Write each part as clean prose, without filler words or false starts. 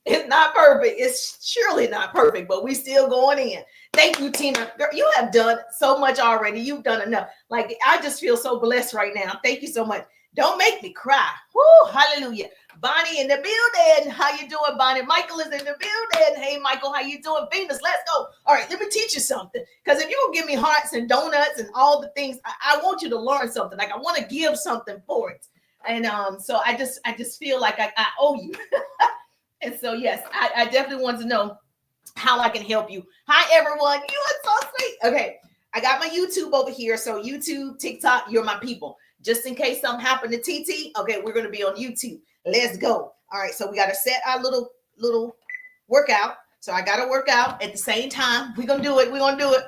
It's not perfect. It's surely not perfect, but we still going in. Thank you, Tina. Girl, you have done so much already. You've done enough. Like, I just feel so blessed right now. Thank you so much. Don't make me cry. Woo, hallelujah. Bonnie in the building. How you doing, Bonnie? Michael is in the building. Hey, Michael, how you doing? Venus, let's go. All right, let me teach you something. Because if you will give me hearts and donuts and all the things, I want you to learn something. Like, I want to give something for it. And so I just feel like I owe you. And so, yes, I definitely want to know how I can help you. Hi, everyone. You are so sweet. Okay, I got my YouTube over here. So YouTube, TikTok, you're my people. Just in case something happened to TT, okay, we're going to be on YouTube. Let's go. All right, so we got to set our little workout. So I got to work out at the same time. We're going to do it. We're going to do it.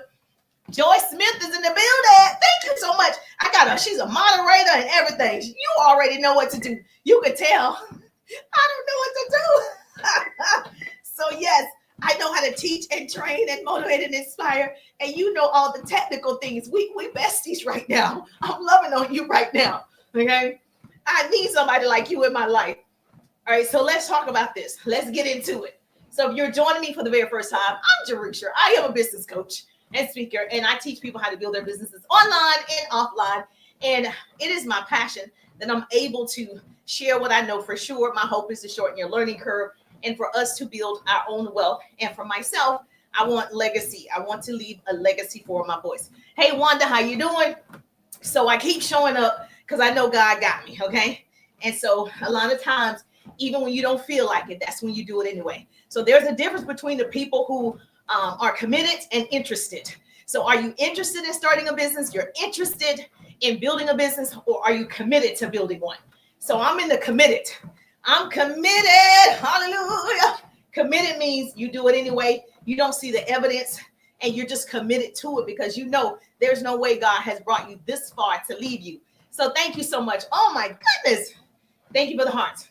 Joyce Smith is in the building. Thank you so much. I got her. She's a moderator and everything. You already know what to do. You can tell. I don't know what to do. So yes, I know how to teach and train and motivate and inspire. And you know all the technical things. We besties right now. I'm loving on you right now. Okay. I need somebody like you in my life. All right. So let's talk about this. Let's get into it. So if you're joining me for the very first time, I'm Jerusha. I am a business coach and speaker, and I teach people how to build their businesses online and offline. And it is my passion that I'm able to share what I know for sure. My hope is to shorten your learning curve and for us to build our own wealth. And for myself, I want legacy. I want to leave a legacy for my boys. Hey, Wanda, how you doing? So I keep showing up because I know God got me, okay? And so a lot of times, even when you don't feel like it, that's when you do it anyway. So there's a difference between the people who are committed and interested. So are you interested in starting a business? You're interested in building a business, or are you committed to building one? So I'm in the committed. I'm committed. Hallelujah. Committed means you do it anyway. You don't see the evidence and you're just committed to it because you know there's no way God has brought you this far to leave you. So thank you so much. Oh my goodness. Thank you for the hearts.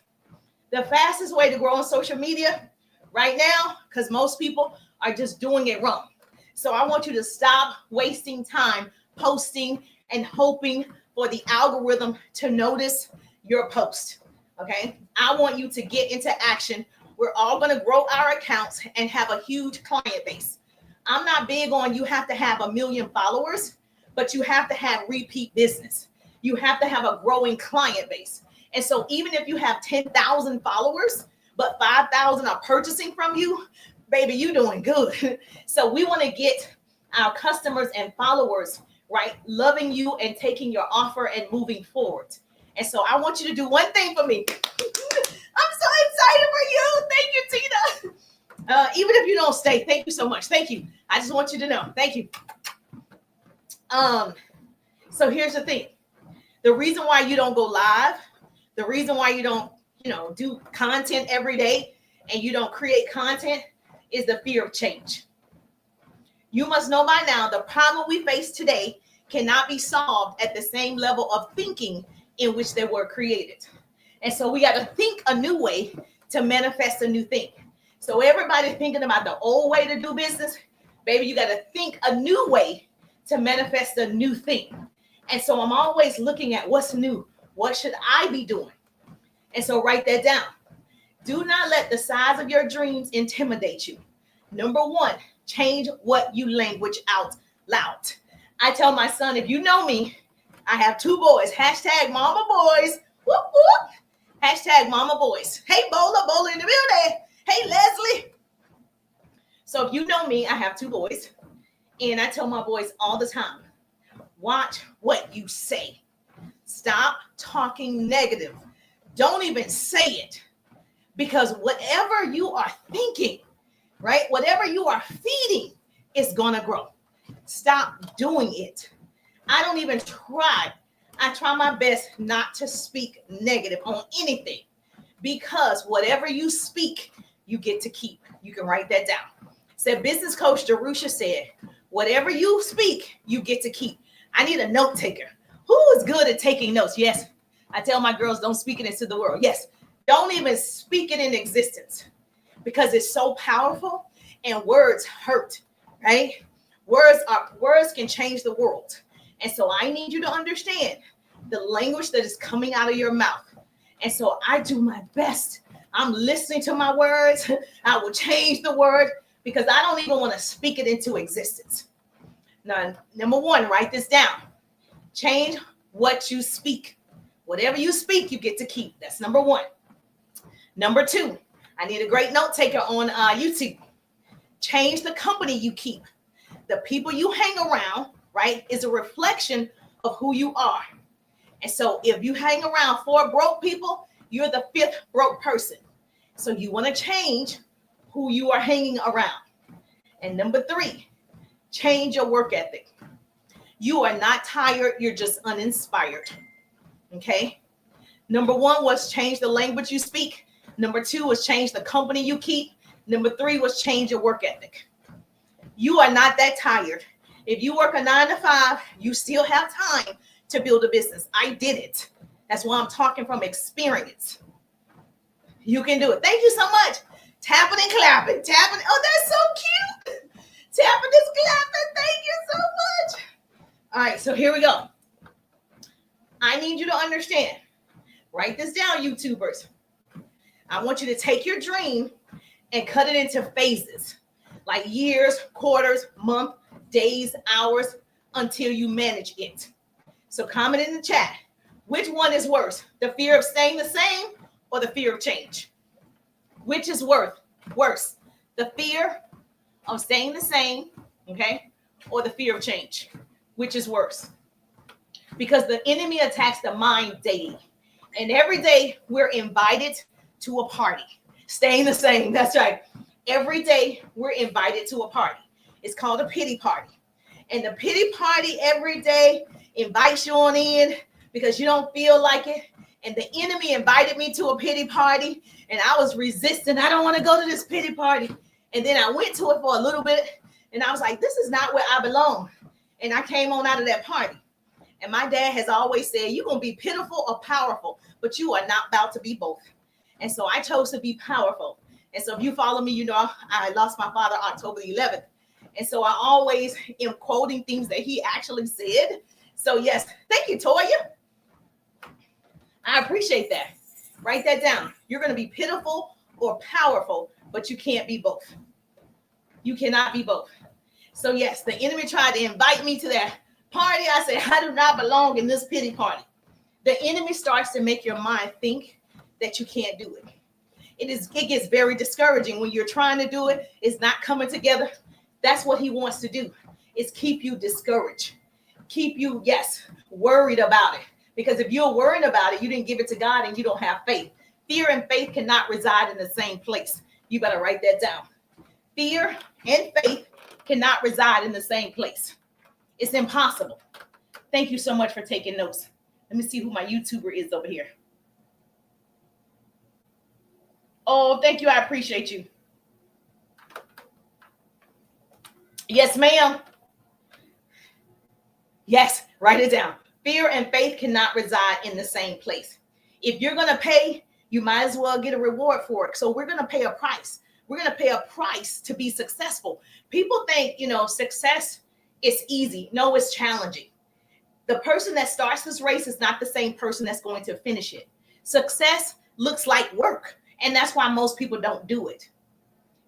The fastest way to grow on social media right now, because most people are just doing it wrong. So I want you to stop wasting time posting and hoping for the algorithm to notice your post. Okay. I want you to get into action. We're all going to grow our accounts and have a huge client base. I'm not big on you have to have 1 million followers, but you have to have repeat business. You have to have a growing client base. And so even if you have 10,000 followers, but 5,000 are purchasing from you, baby, you're doing good. So we want to get our customers and followers, right, loving you and taking your offer and moving forward. And so I want you to do one thing for me. I'm so excited for you. Thank you, Tina. Even if you don't stay, thank you so much. Thank you. I just want you to know. Thank you. So here's the thing. The reason why you don't go live, the reason why you don't, do content every day and you don't create content is the fear of change. You must know by now the problem we face today cannot be solved at the same level of thinking in which they were created. And so we got to think a new way to manifest a new thing. So everybody thinking about the old way to do business, baby, you got to think a new way to manifest a new thing. And so I'm always looking at what's new. What should I be doing? And so write that down. Do not let the size of your dreams intimidate you. Number one, change what you language out loud. I tell my son, if you know me, I have 2 boys. Hashtag mama boys. Whoop, whoop. Hashtag mama boys. Hey, Bola in the building. Hey, Leslie. So if you know me, I have 2 boys. And I tell my boys all the time, watch what you say. Stop talking negative. Don't even say it. Because whatever you are thinking, right, whatever you are feeding is going to grow. Stop doing it. I don't even try. I try my best not to speak negative on anything because whatever you speak, you get to keep. You can write that down. Said business coach Jerusha said, whatever you speak, you get to keep. I need a note taker. Who is good at taking notes? Yes. I tell my girls, don't speak it into the world. Yes. Don't even speak it in existence because it's so powerful and words hurt, right? Words can change the world. And so I need you to understand the language that is coming out of your mouth. And so I do my best I'm listening to my words. I will change the word because I don't even want to speak it into existence. Now, number one, write this down. Change what you speak. Whatever you speak, you get to keep. That's number one. Number two, I need a great note taker on YouTube. Change the company you keep. The people you hang around, right, is a reflection of who you are. And so if you hang around 4 broke people, you're the 5th broke person. So you want to change who you are hanging around. And number 3, change your work ethic. You are not tired. You're just uninspired. Okay. Number 1 was change the language you speak. Number 2 was change the company you keep. Number 3 was change your work ethic. You are not that tired. If you work a 9 to 5, you still have time to build a business. I did it. That's why I'm talking from experience. You can do it. Thank you so much. Tapping and clapping. Tapping. Oh, that's so cute. Tapping and clapping. Thank you so much. All right, so here we go. I need you to understand. Write this down, YouTubers. I want you to take your dream and cut it into phases, like years, quarters, month, days, hours, until you manage it. So comment in the chat. Which one is worse? The fear of staying the same or the fear of change? Which is worse? The fear of staying the same, okay, or the fear of change? Which is worse? Because the enemy attacks the mind daily. And every day we're invited to a party. Staying the same. That's right. Every day we're invited to a party. It's called a pity party. And the pity party every day invites you on in because you don't feel like it. And the enemy invited me to a pity party and I was resisting. I don't want to go to this pity party. And then I went to it for a little bit and I was like, this is not where I belong. And I came on out of that party. And my dad has always said, you're going to be pitiful or powerful, but you are not about to be both. And so I chose to be powerful. And so if you follow me, you know I lost my father October 11th. And so I always am quoting things that he actually said. So yes, thank you, Toya. I appreciate that. Write that down. You're going to be pitiful or powerful, but you can't be both. You cannot be both. So yes, the enemy tried to invite me to that party. I said, I do not belong in this pity party. The enemy starts to make your mind think that you can't do it. It gets very discouraging when you're trying to do it. It's not coming together. That's what he wants to do, is keep you discouraged. Keep you, yes, worried about it. Because if you're worried about it, you didn't give it to God and you don't have faith. Fear and faith cannot reside in the same place. You better write that down. Fear and faith cannot reside in the same place. It's impossible. Thank you so much for taking notes. Let me see who my YouTuber is over here. Oh, thank you. I appreciate you. Yes, ma'am. Yes, write it down. Fear and faith cannot reside in the same place. If you're going to pay, you might as well get a reward for it. So we're going to pay a price. We're going to pay a price to be successful. People think, success is easy. No, it's challenging. The person that starts this race is not the same person that's going to finish it. Success looks like work. And that's why most people don't do it.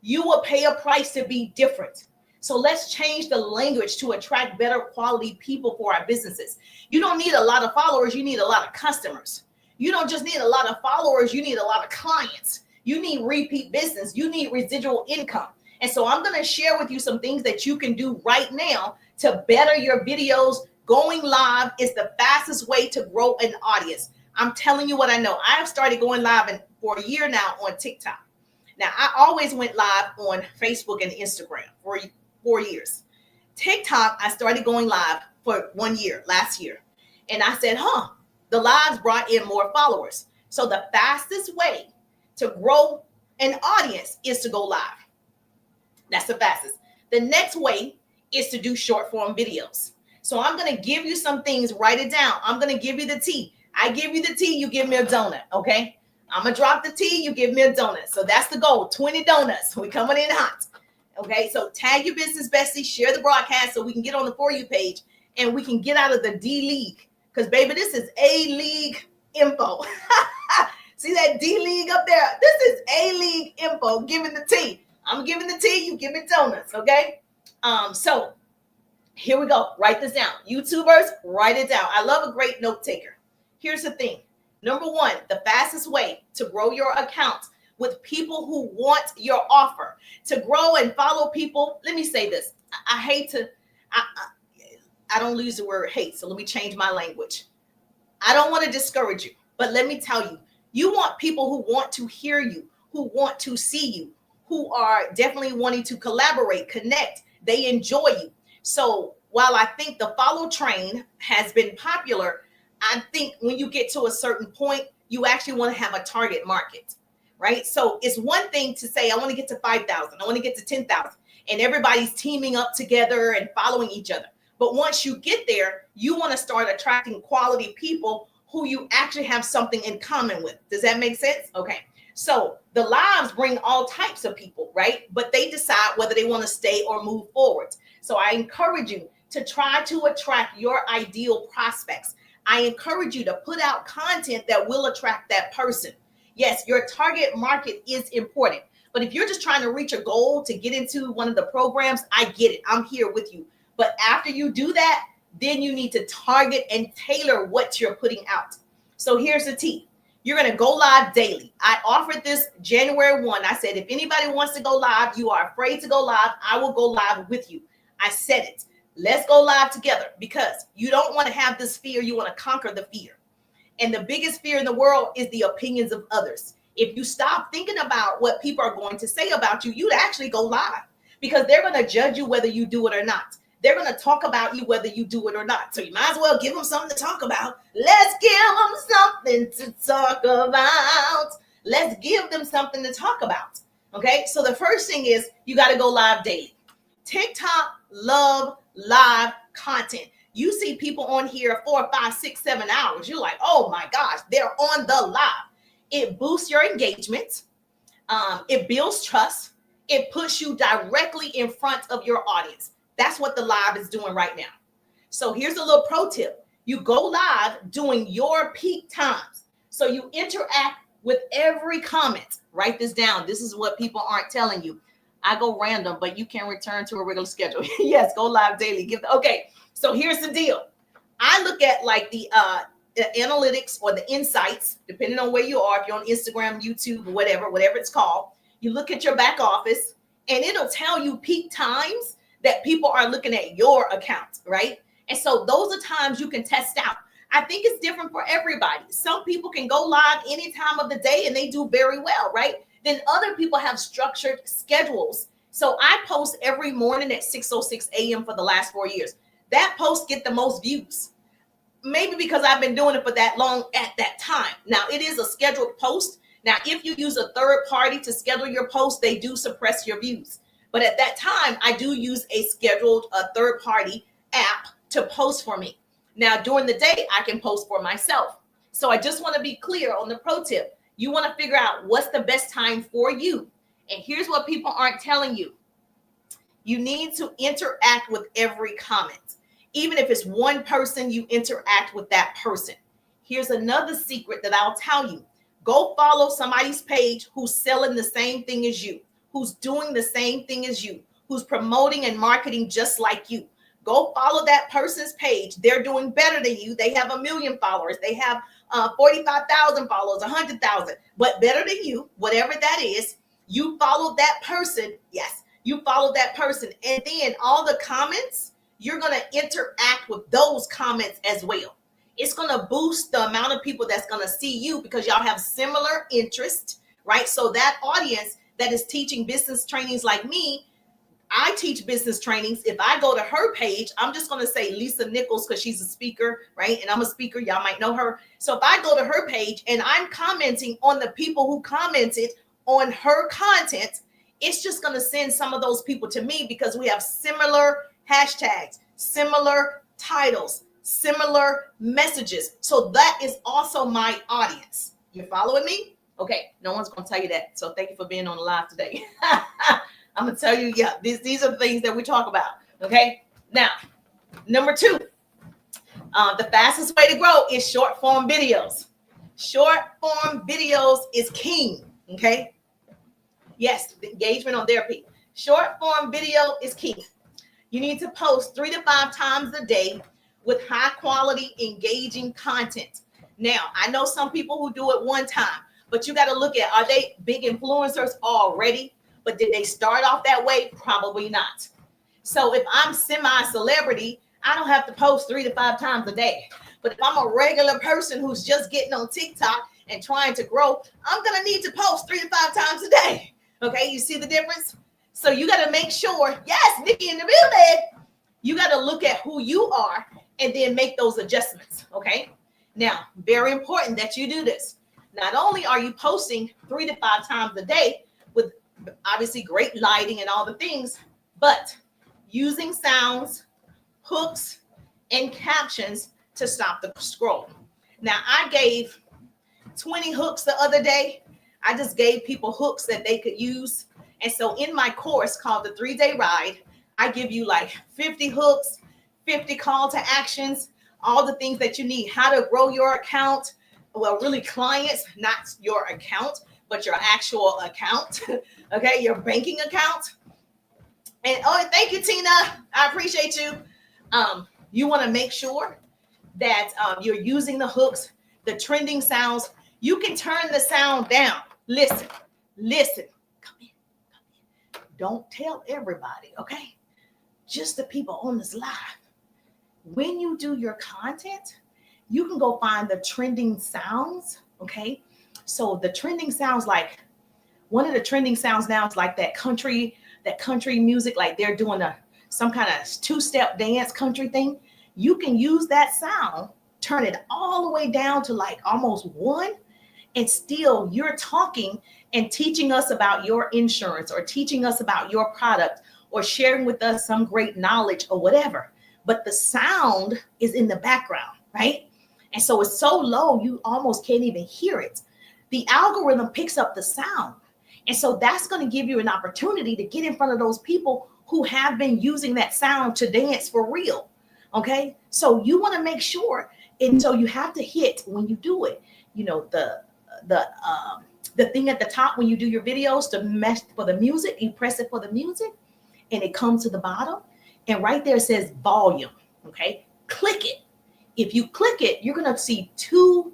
You will pay a price to be different. So let's change the language to attract better quality people for our businesses. You don't need a lot of followers. You need a lot of customers. You don't just need a lot of followers. You need a lot of clients. You need repeat business. You need residual income. And so I'm going to share with you some things that you can do right now to better your videos. Going live is the fastest way to grow an audience. I'm telling you what I know. I have started going live for a year now on TikTok. Now, I always went live on Facebook and Instagram for 4 years. TikTok, I started going live for 1 year, last year. And I said, the lives brought in more followers. So the fastest way to grow an audience is to go live. That's the fastest. The next way is to do short form videos. So I'm going to give you some things. Write it down. I'm going to give you the tea. I give you the tea, you give me a donut, okay? I'm going to drop the tea, you give me a donut. So that's the goal, 20 donuts. We coming in hot, okay? So tag your business bestie, share the broadcast so we can get on the For You page and we can get out of the D League. Because, baby, this is A League info. See that D League up there? This is A League info, giving the tea. I'm giving the tea, you give me donuts, okay? So here we go. Write this down. YouTubers, write it down. I love a great note taker. Here's the thing. Number one, the fastest way to grow your account with people who want your offer, to grow and follow people. Let me say this. I hate to, I don't use the word hate, so let me change my language. I don't want to discourage you, but let me tell you, you want people who want to hear you, who want to see you, who are definitely wanting to collaborate, connect. They enjoy you. So while I think the follow train has been popular, I think when you get to a certain point, you actually want to have a target market, right? So it's one thing to say, I want to get to 5,000, I want to get to 10,000, and everybody's teaming up together and following each other. But once you get there, you want to start attracting quality people who you actually have something in common with. Does that make sense? Okay. So the lives bring all types of people, right? But they decide whether they want to stay or move forward. So I encourage you to try to attract your ideal prospects. I encourage you to put out content that will attract that person. Yes, your target market is important. But if you're just trying to reach a goal to get into one of the programs, I get it. I'm here with you. But after you do that, then you need to target and tailor what you're putting out. So here's the T. You're going to go live daily. I offered this January 1. I said, if anybody wants to go live, you are afraid to go live, I will go live with you. I said it. Let's go live together, because you don't want to have this fear. You want to conquer the fear. And the biggest fear in the world is the opinions of others. If you stop thinking about what people are going to say about you, you'd actually go live, because they're going to judge you whether you do it or not. They're going to talk about you whether you do it or not. So you might as well give them something to talk about. Let's give them something to talk about. Let's give them something to talk about. Okay, so the first thing is you got to go live daily. TikTok love live content. You see people on here 4, 5, 6, 7 hours. You're like, oh my gosh, they're on the live. It boosts your engagement. It builds trust. It puts you directly in front of your audience. That's what the live is doing right now. So here's a little pro tip. You go live during your peak times. So you interact with every comment. Write this down. This is what people aren't telling you. I go random, but you can return to a regular schedule. Yes, go live daily. Okay, so here's the deal. I look at like the analytics or the insights, depending on where you are. If you're on Instagram, YouTube, whatever it's called. You look at your back office, and it'll tell you peak times that people are looking at your account, right? And so those are times you can test out. I think it's different for everybody. Some people can go live any time of the day and they do very well, right? Then other people have structured schedules. So I post every morning at 6:06 a.m. for the last 4 years. That post get the most views. Maybe because I've been doing it for that long at that time. Now, it is a scheduled post. Now, if you use a third party to schedule your post, they do suppress your views. But at that time, I do use a scheduled third-party app to post for me. Now, during the day, I can post for myself. So I just want to be clear on the pro tip. You want to figure out what's the best time for you. And here's what people aren't telling you. You need to interact with every comment. Even if it's one person, you interact with that person. Here's another secret that I'll tell you. Go follow somebody's page who's selling the same thing as you, who's doing the same thing as you, who's promoting and marketing just like you. Go follow that person's page. They're doing better than you. They have 1 million followers. They have 45,000 followers, 100,000, but better than you, whatever that is. You follow that person. Yes, you follow that person. And then all the comments, you're going to interact with those comments as well. It's going to boost the amount of people that's going to see you because y'all have similar interests, right? So that audience that is teaching business trainings like me, I teach business trainings. If I go to her page, I'm just going to say Lisa Nichols because she's a speaker, right? And I'm a speaker. Y'all might know her. So if I go to her page and I'm commenting on the people who commented on her content, it's just going to send some of those people to me because we have similar hashtags, similar titles, similar messages. So that is also my audience. You following me? Okay, no one's going to tell you that. So thank you for being on the live today. I'm going to tell you, yeah, these are the things that we talk about. Okay, now, number 2, the fastest way to grow is short form videos. Short form videos is king. Okay. Yes, the engagement on therapy. Short form video is key. You need to post 3 to 5 times a day with high quality, engaging content. Now, I know some people who do it one time, but you got to look at, are they big influencers already? But did they start off that way? Probably not. So if I'm semi-celebrity, I don't have to post 3 to 5 times a day. But if I'm a regular person who's just getting on TikTok and trying to grow, I'm going to need to post 3 to 5 times a day. Okay, you see the difference? So you got to make sure, yes, Nikki in the building, you got to look at who you are and then make those adjustments. Okay, now, very important that you do this. Not only are you posting 3 to 5 times a day with obviously great lighting and all the things, but using sounds, hooks, and captions to stop the scroll. Now, I gave 20 hooks the other day. I just gave people hooks that they could use. And so in my course called the 3-Day Ride, I give you like 50 hooks, 50 call to actions, all the things that you need, how to grow your account. Well, really clients, not your account, but your actual account. Okay, your banking account. And oh, thank you, Tina. I appreciate you. You want to make sure that you're using the hooks, the trending sounds. You can turn the sound down. Listen. Come in. Don't tell everybody, okay? Just the people on this live. When you do your content, you can go find the trending sounds, okay? So the trending sounds, like one of the trending sounds now is like that country music, like they're doing some kind of 2-step dance country thing. You can use that sound, turn it all the way down to like almost 1, and still you're talking and teaching us about your insurance or teaching us about your product or sharing with us some great knowledge or whatever. But the sound is in the background, right? And so it's so low, you almost can't even hear it. The algorithm picks up the sound. And so that's going to give you an opportunity to get in front of those people who have been using that sound to dance for real. Okay. So you want to make sure. And so you have to hit, when you do it, you know, the thing at the top when you do your videos to mesh for the music, you press it for the music and it comes to the bottom. And right there it says volume. Okay. Click it. If you click it, you're going to see two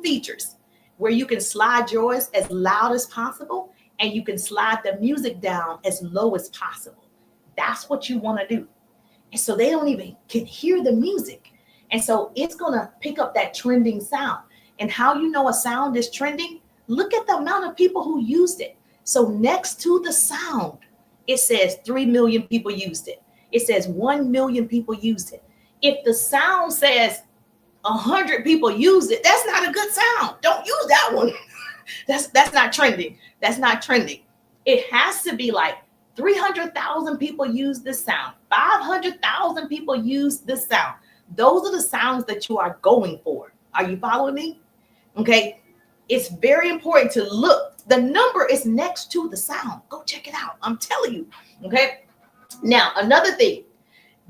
features where you can slide yours as loud as possible and you can slide the music down as low as possible. That's what you want to do. And so they don't even can hear the music. And so it's going to pick up that trending sound. And how you know a sound is trending? Look at the amount of people who used it. So next to the sound, it says 3 million people used it. It says 1 million people used it. If the sound says 100 people used it, that's not a good sound. Don't use that one. That's not trending. That's not trending. It has to be like 300,000 people use this sound. 500,000 people use this sound. Those are the sounds that you are going for. Are you following me? Okay. It's very important to look. The number is next to the sound. Go check it out. I'm telling you. Okay. Now, another thing.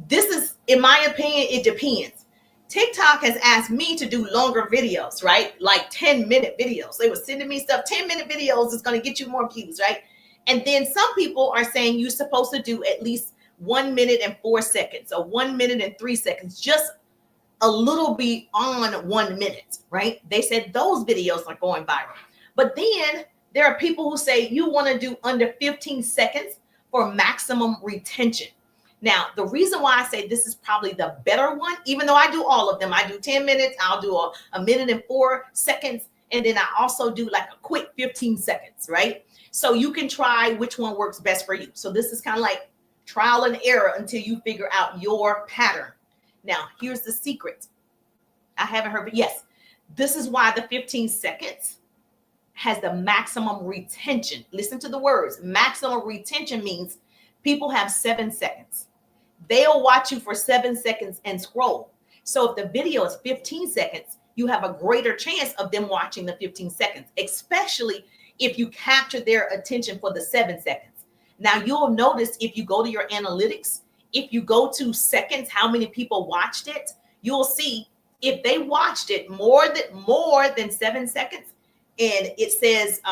This is, in my opinion, it depends. TikTok has asked me to do longer videos, right? Like 10-minute videos. They were sending me stuff. 10-minute videos is going to get you more views, right? And then some people are saying you're supposed to do at least 1 minute and 4 seconds or 1 minute and 3 seconds, just a little beyond 1 minute, right? They said those videos are going viral. But then there are people who say you want to do under 15 seconds for maximum retention. Now, the reason why I say this is probably the better one, even though I do all of them, I do 10 minutes, I'll do a minute and 4 seconds, and then I also do like a quick 15 seconds, right? So you can try which one works best for you. So this is kind of like trial and error until you figure out your pattern. Now, here's the secret. I haven't heard, but yes, this is why the 15 seconds has the maximum retention. Listen to the words. Maximum retention means people have 7 seconds. They'll watch you for 7 seconds and scroll. So if the video is 15 seconds, you have a greater chance of them watching the 15 seconds, especially if you capture their attention for the 7 seconds. Now, you'll notice if you go to your analytics, if you go to seconds, how many people watched it, you'll see If they watched it more than 7 seconds, and it says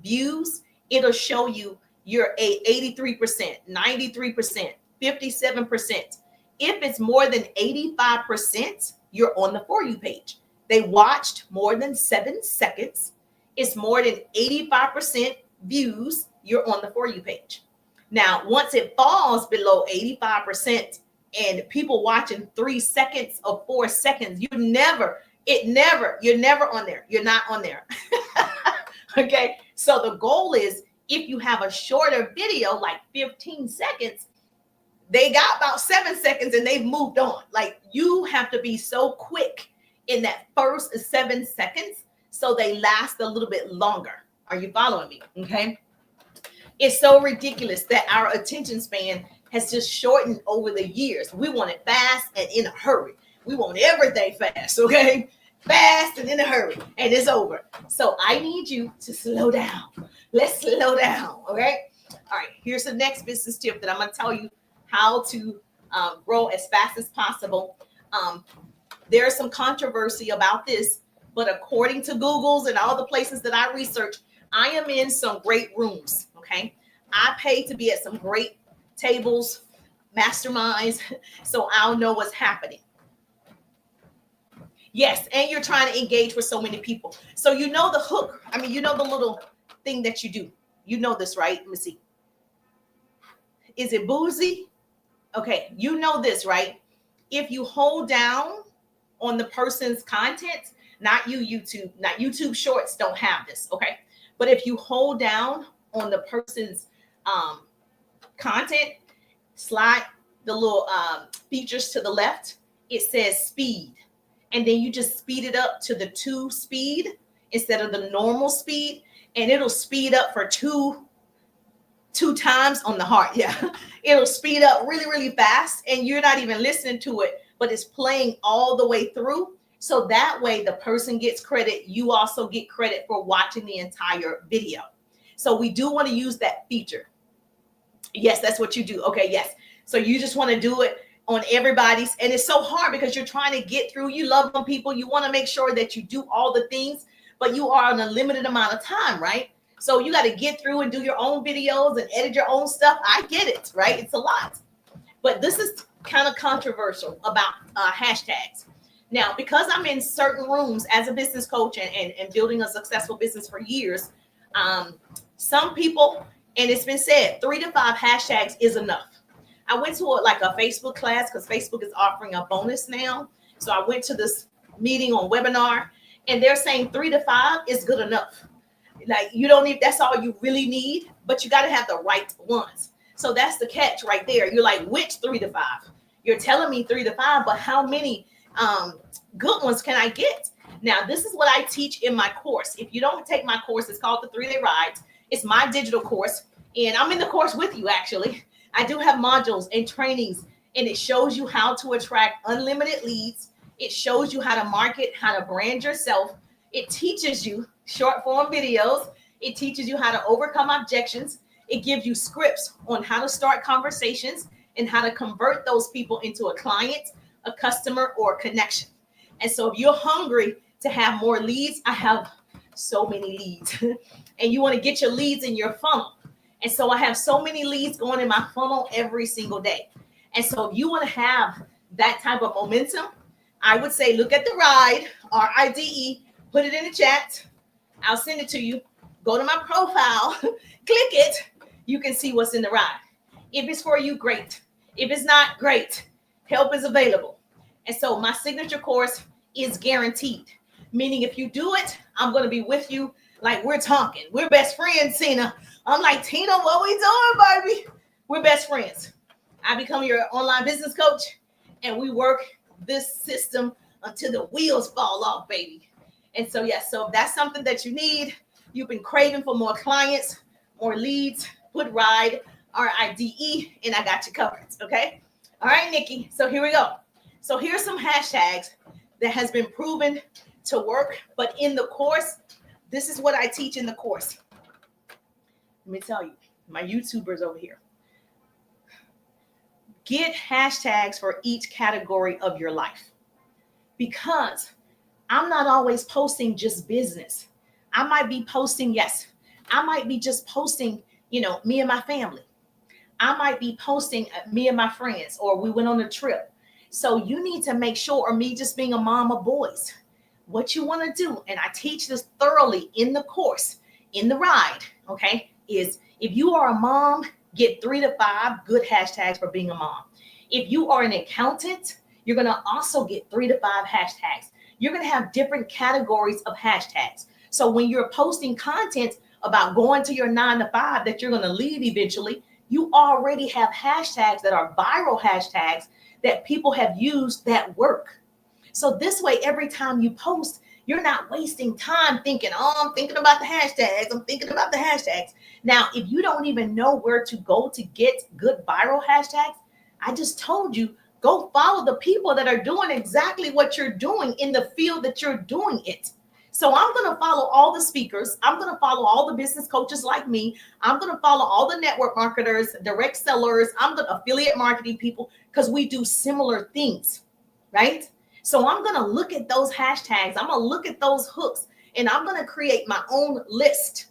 views, it'll show you you're 83%, 93%, 57%. If it's more than 85%, you're on the For You page. They watched more than 7 seconds. It's more than 85% views, you're on the For You page. Now, once it falls below 85% and people watching 3 seconds or 4 seconds, you're never on there. You're not on there. Okay. So the goal is, if you have a shorter video, like 15 seconds, they got about 7 seconds and they've moved on. Like, you have to be so quick in that first 7 seconds so they last a little bit longer. Are you following me? Okay. It's so ridiculous that our attention span has just shortened over the years. We want it fast and in a hurry. We want everything fast, okay? Fast and in a hurry, and it's over. So I need you to slow down. Let's slow down, okay? All right, here's the next business tip that I'm going to tell you how to grow as fast as possible. There's some controversy about this, but according to Google's and all the places that I research, I am in some great rooms, okay? I pay to be at some great tables, masterminds, so I'll know what's happening. Yes, and you're trying to engage with so many people. So you know the hook. I mean, you know the little thing that you do. You know this, right? Let me see. Is it boozy? Okay, you know this, right? If you hold down on the person's content, not YouTube Shorts don't have this, okay? But if you hold down on the person's content, slide the little features to the left, it says speed. And then you just speed it up to the 2 speed instead of the normal speed. And it'll speed up for two times on the heart. Yeah. It'll speed up really, really fast. And you're not even listening to it, but it's playing all the way through. So that way the person gets credit. You also get credit for watching the entire video. So we do want to use that feature. Yes, that's what you do. Okay, yes. So you just want to do it on everybody's, and it's so hard because you're trying to get through. You love on people. You want to make sure that you do all the things, but you are on a limited amount of time, right? So you got to get through and do your own videos and edit your own stuff. I get it, right? It's a lot. But this is kind of controversial about hashtags. Now, because I'm in certain rooms as a business coach and building a successful business for years, some people, and it's been said, 3 to 5 hashtags is enough. I went to a Facebook class because Facebook is offering a bonus now. So I went to this meeting on webinar, and they're saying 3 to 5 is good enough. Like, you don't need, that's all you really need, but you got to have the right ones. So that's the catch right there. You're like, which 3 to 5? You're telling me 3 to 5, but how many good ones can I get? Now, this is what I teach in my course. If you don't take my course, it's called the 3-Day Rides. It's my digital course, and I'm in the course with you, actually. I do have modules and trainings, and it shows you how to attract unlimited leads. It shows you how to market, how to brand yourself. It teaches you short form videos. It teaches you how to overcome objections. It gives you scripts on how to start conversations and how to convert those people into a client, a customer, or a connection. And so if you're hungry to have more leads, I have so many leads. And you want to get your leads in your funnel. And so I have so many leads going in my funnel every single day. And so if you want to have that type of momentum, I would say look at the ride, RIDE, put it in the chat. I'll send it to you. Go to my profile, click it. You can see what's in the ride. If it's for you, great. If it's not, great. Help is available. And so my signature course is guaranteed, meaning if you do it, I'm going to be with you like we're talking. We're best friends, Tina. I'm like, Tina, what we doing, baby? We're best friends. I become your online business coach, and we work this system until the wheels fall off, baby. And so, yes, so if that's something that you need, you've been craving for more clients, more leads, put RIDE, RIDE, and I got you covered, okay? All right, Nikki, so here we go. So here's some hashtags that has been proven to work, but in the course, this is what I teach in the course. Let me tell you, my YouTubers over here. Get hashtags for each category of your life. because I'm not always posting just business. I might be posting, yes, I might be just posting, me and my family. I might be posting me and my friends, or we went on a trip. So you need to make sure, or me just being a mom of boys, what you want to do, and I teach this thoroughly in the course, in the ride, okay, is if you are a mom, get 3 to 5 good hashtags for being a mom. If you are an accountant, you're going to also get 3 to 5 hashtags. You're going to have different categories of hashtags. So when you're posting content about going to your 9 to 5 that you're going to leave eventually, you already have hashtags that are viral hashtags that people have used that work. So this way, every time you post, you're not wasting time thinking, oh, I'm thinking about the hashtags. I'm thinking about the hashtags. Now, if you don't even know where to go to get good viral hashtags, I just told you, go follow the people that are doing exactly what you're doing in the field that you're doing it. So I'm going to follow all the speakers. I'm going to follow all the business coaches like me. I'm going to follow all the network marketers, direct sellers. I'm going to affiliate marketing people, because we do similar things, right? So I'm going to look at those hashtags. I'm going to look at those hooks, and I'm going to create my own list.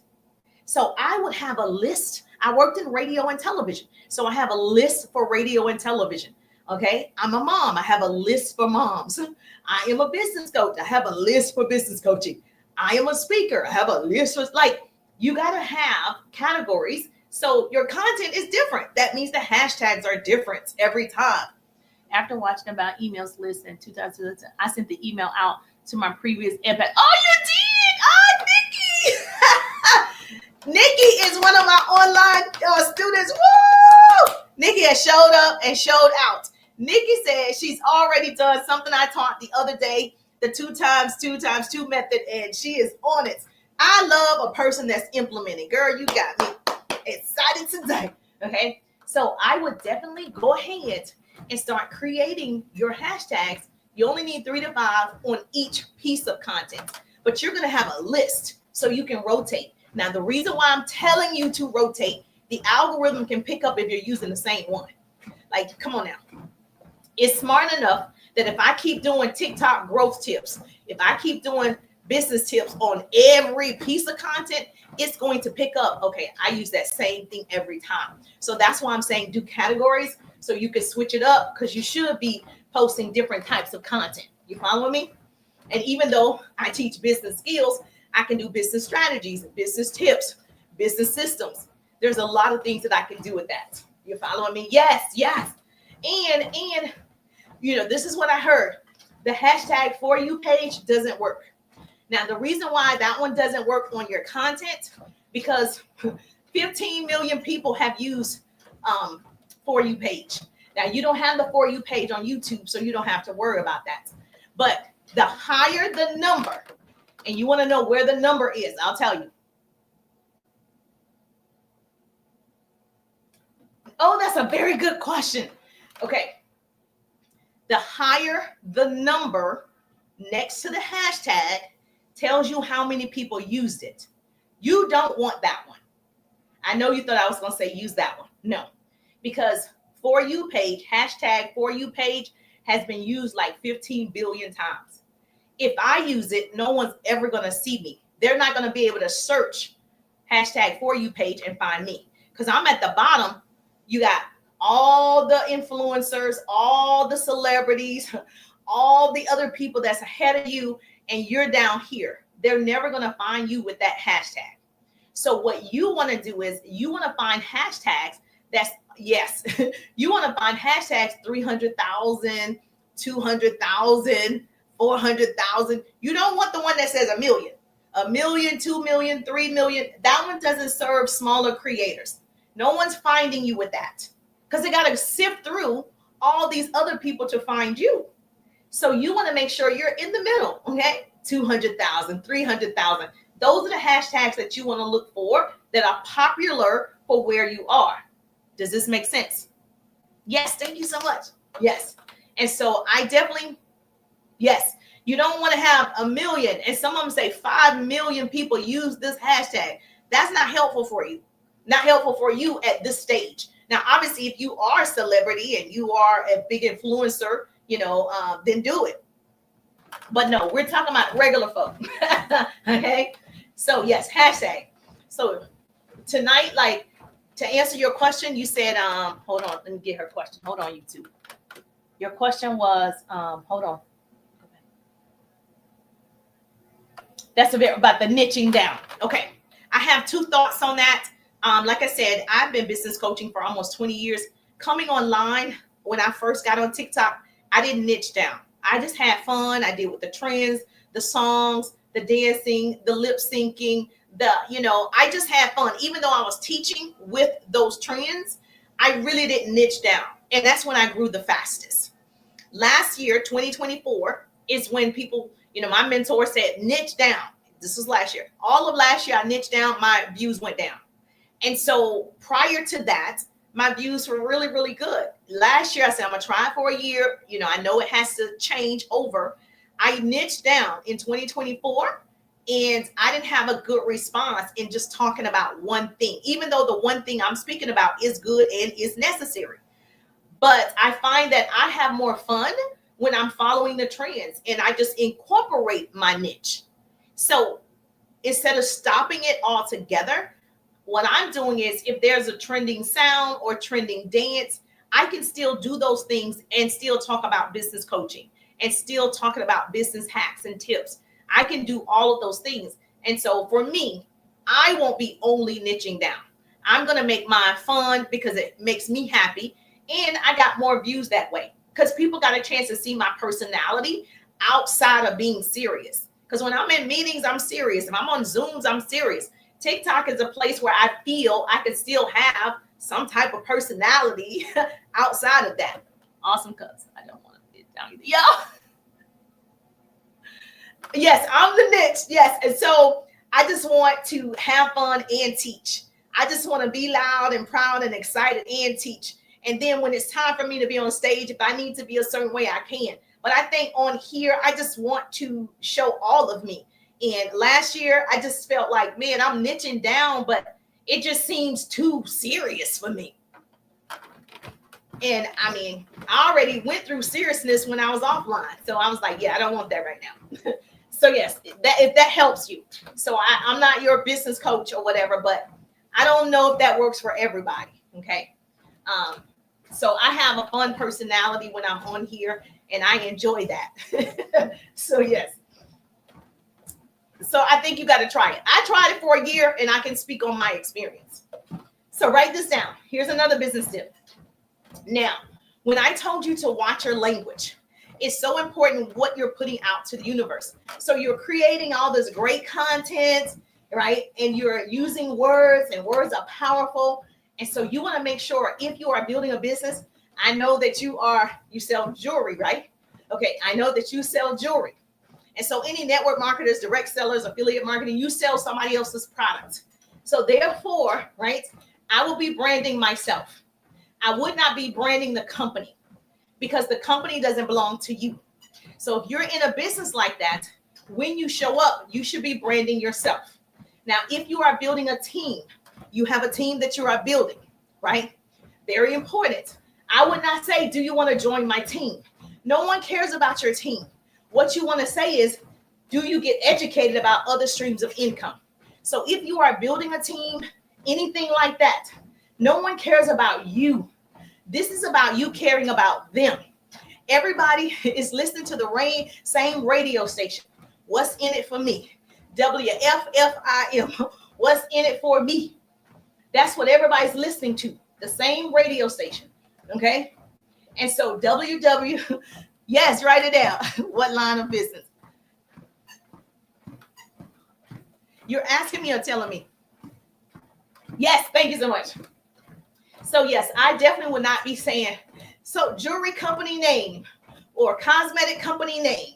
So I would have a list. I worked in radio and television. So I have a list for radio and television. Okay. I'm a mom. I have a list for moms. I am a business coach. I have a list for business coaching. I am a speaker. I have a list for, like, you got to have categories. So your content is different. That means the hashtags are different every time. After watching about emails list in 2000, I sent the email out to my previous impact. Oh, you did? Oh, Nikki. Nikki is one of my online students. Woo! Nikki has showed up and showed out. Nikki said she's already done something I taught the other day, the 2 times 2 times 2 method, and she is on it. I love a person that's implementing. Girl, you got me excited today. Okay. So I would definitely go ahead and start creating your hashtags. You only need 3 to 5 on each piece of content, but you're going to have a list so you can rotate. Now, the reason why I'm telling you to rotate, the algorithm can pick up if you're using the same one. Like, come on now. It's smart enough that if I keep doing TikTok growth tips, if I keep doing business tips on every piece of content, it's going to pick up, okay, I use that same thing every time. So that's why I'm saying do categories so you can switch it up, because you should be posting different types of content. You follow me? And even though I teach business skills, I can do business strategies, business tips, business systems. There's a lot of things that I can do with that. You following me? Yes, yes. And this is what I heard. The hashtag For You page doesn't work. Now, the reason why that one doesn't work on your content, because 15 million people have used For You page. Now, you don't have the For You page on YouTube, so you don't have to worry about that. But the higher the number, and you want to know where the number is, I'll tell you. Oh, that's a very good question. Okay. The higher the number next to the hashtag tells you how many people used it. You don't want that one. I know you thought I was going to say use that one. No, because For You page, hashtag For You page has been used like 15 billion times. If I use it, no one's ever going to see me. They're not going to be able to search hashtag For You page and find me, because I'm at the bottom. You got all the influencers, all the celebrities, all the other people that's ahead of you, and you're down here. They're never going to find you with that hashtag. So what you want to do is you want to find hashtags that's, yes, you want to find hashtags 300,000, 200,000, 400,000. You don't want the one that says a million, 2 million, 3 million. That one doesn't serve smaller creators. No one's finding you with that, because they got to sift through all these other people to find you. So you want to make sure you're in the middle, okay? 200,000, 300,000. Those are the hashtags that you want to look for that are popular for where you are. Does this make sense? Yes, thank you so much. Yes. And so I definitely, yes, you don't want to have a million, and some of them say 5 million people use this hashtag. That's not helpful for you. Not helpful for you at this stage. Now, obviously, if you are a celebrity and you are a big influencer, then do it. But no, we're talking about regular folk. Okay. So yes, hashtag. So tonight, like, to answer your question, you said, hold on, let me get her question. Hold on, YouTube. Your question was, hold on. That's about the niching down. Okay. I have two thoughts on that. Like I said, I've been business coaching for almost 20 years. Coming online, when I first got on TikTok, I didn't niche down. I just had fun. I did with the trends, the songs, the dancing, the lip syncing, I just had fun. Even though I was teaching with those trends, I really didn't niche down. And that's when I grew the fastest. Last year, 2024, is when people, my mentor said, niche down. This was last year. All of last year, I niched down, my views went down. And so prior to that, my views were really, really good. Last year, I said, I'm going to try it for a year. I know it has to change over. I niched down in 2024, and I didn't have a good response in just talking about one thing, even though the one thing I'm speaking about is good and is necessary. But I find that I have more fun when I'm following the trends and I just incorporate my niche. So instead of stopping it all together, what I'm doing is, if there's a trending sound or trending dance, I can still do those things and still talk about business coaching and still talking about business hacks and tips. I can do all of those things. And so for me, I won't be only niching down. I'm going to make mine fun because it makes me happy. And I got more views that way because people got a chance to see my personality outside of being serious. Because when I'm in meetings, I'm serious. If I'm on Zooms, I'm serious. TikTok is a place where I feel I can still have some type of personality outside of that. Awesome, cuz I don't want to get down either. Yo. Yes, I'm the niche. Yes. And so I just want to have fun and teach. I just want to be loud and proud and excited and teach. And then when it's time for me to be on stage, if I need to be a certain way, I can. But I think on here, I just want to show all of me. And last year, I just felt like, man, I'm niching down, but it just seems too serious for me. And I mean, I already went through seriousness when I was offline. So I was like, yeah, I don't want that right now. So yes, if that helps you. So I'm not your business coach or whatever, but I don't know if that works for everybody. Okay. So I have a fun personality when I'm on here, and I enjoy that. So yes. So I think you got to try it. I tried it for a year, and I can speak on my experience. So write this down. Here's another business tip. Now, when I told you to watch your language, it's so important what you're putting out to the universe. So you're creating all this great content, right? And you're using words, and words are powerful. And so you want to make sure, if you are building a business, I know that you sell jewelry, right? Okay, I know that you sell jewelry. And so any network marketers, direct sellers, affiliate marketing, you sell somebody else's product. So therefore, right, I will be branding myself. I would not be branding the company because the company doesn't belong to you. So if you're in a business like that, when you show up, you should be branding yourself. Now, if you are building a team, you have a team that you are building, right? Very important. I would not say, do you want to join my team? No one cares about your team. What you want to say is, do you get educated about other streams of income? So if you are building a team, anything like that, no one cares about you. This is about you caring about them. Everybody is listening to the same radio station. What's in it for me? WFFIM. What's in it for me? That's what everybody's listening to. The same radio station. Okay? And so yes, write it down. What line of business? You're asking me or telling me? Yes, thank you so much. So yes, I definitely would not be saying, so jewelry company name, or cosmetic company name,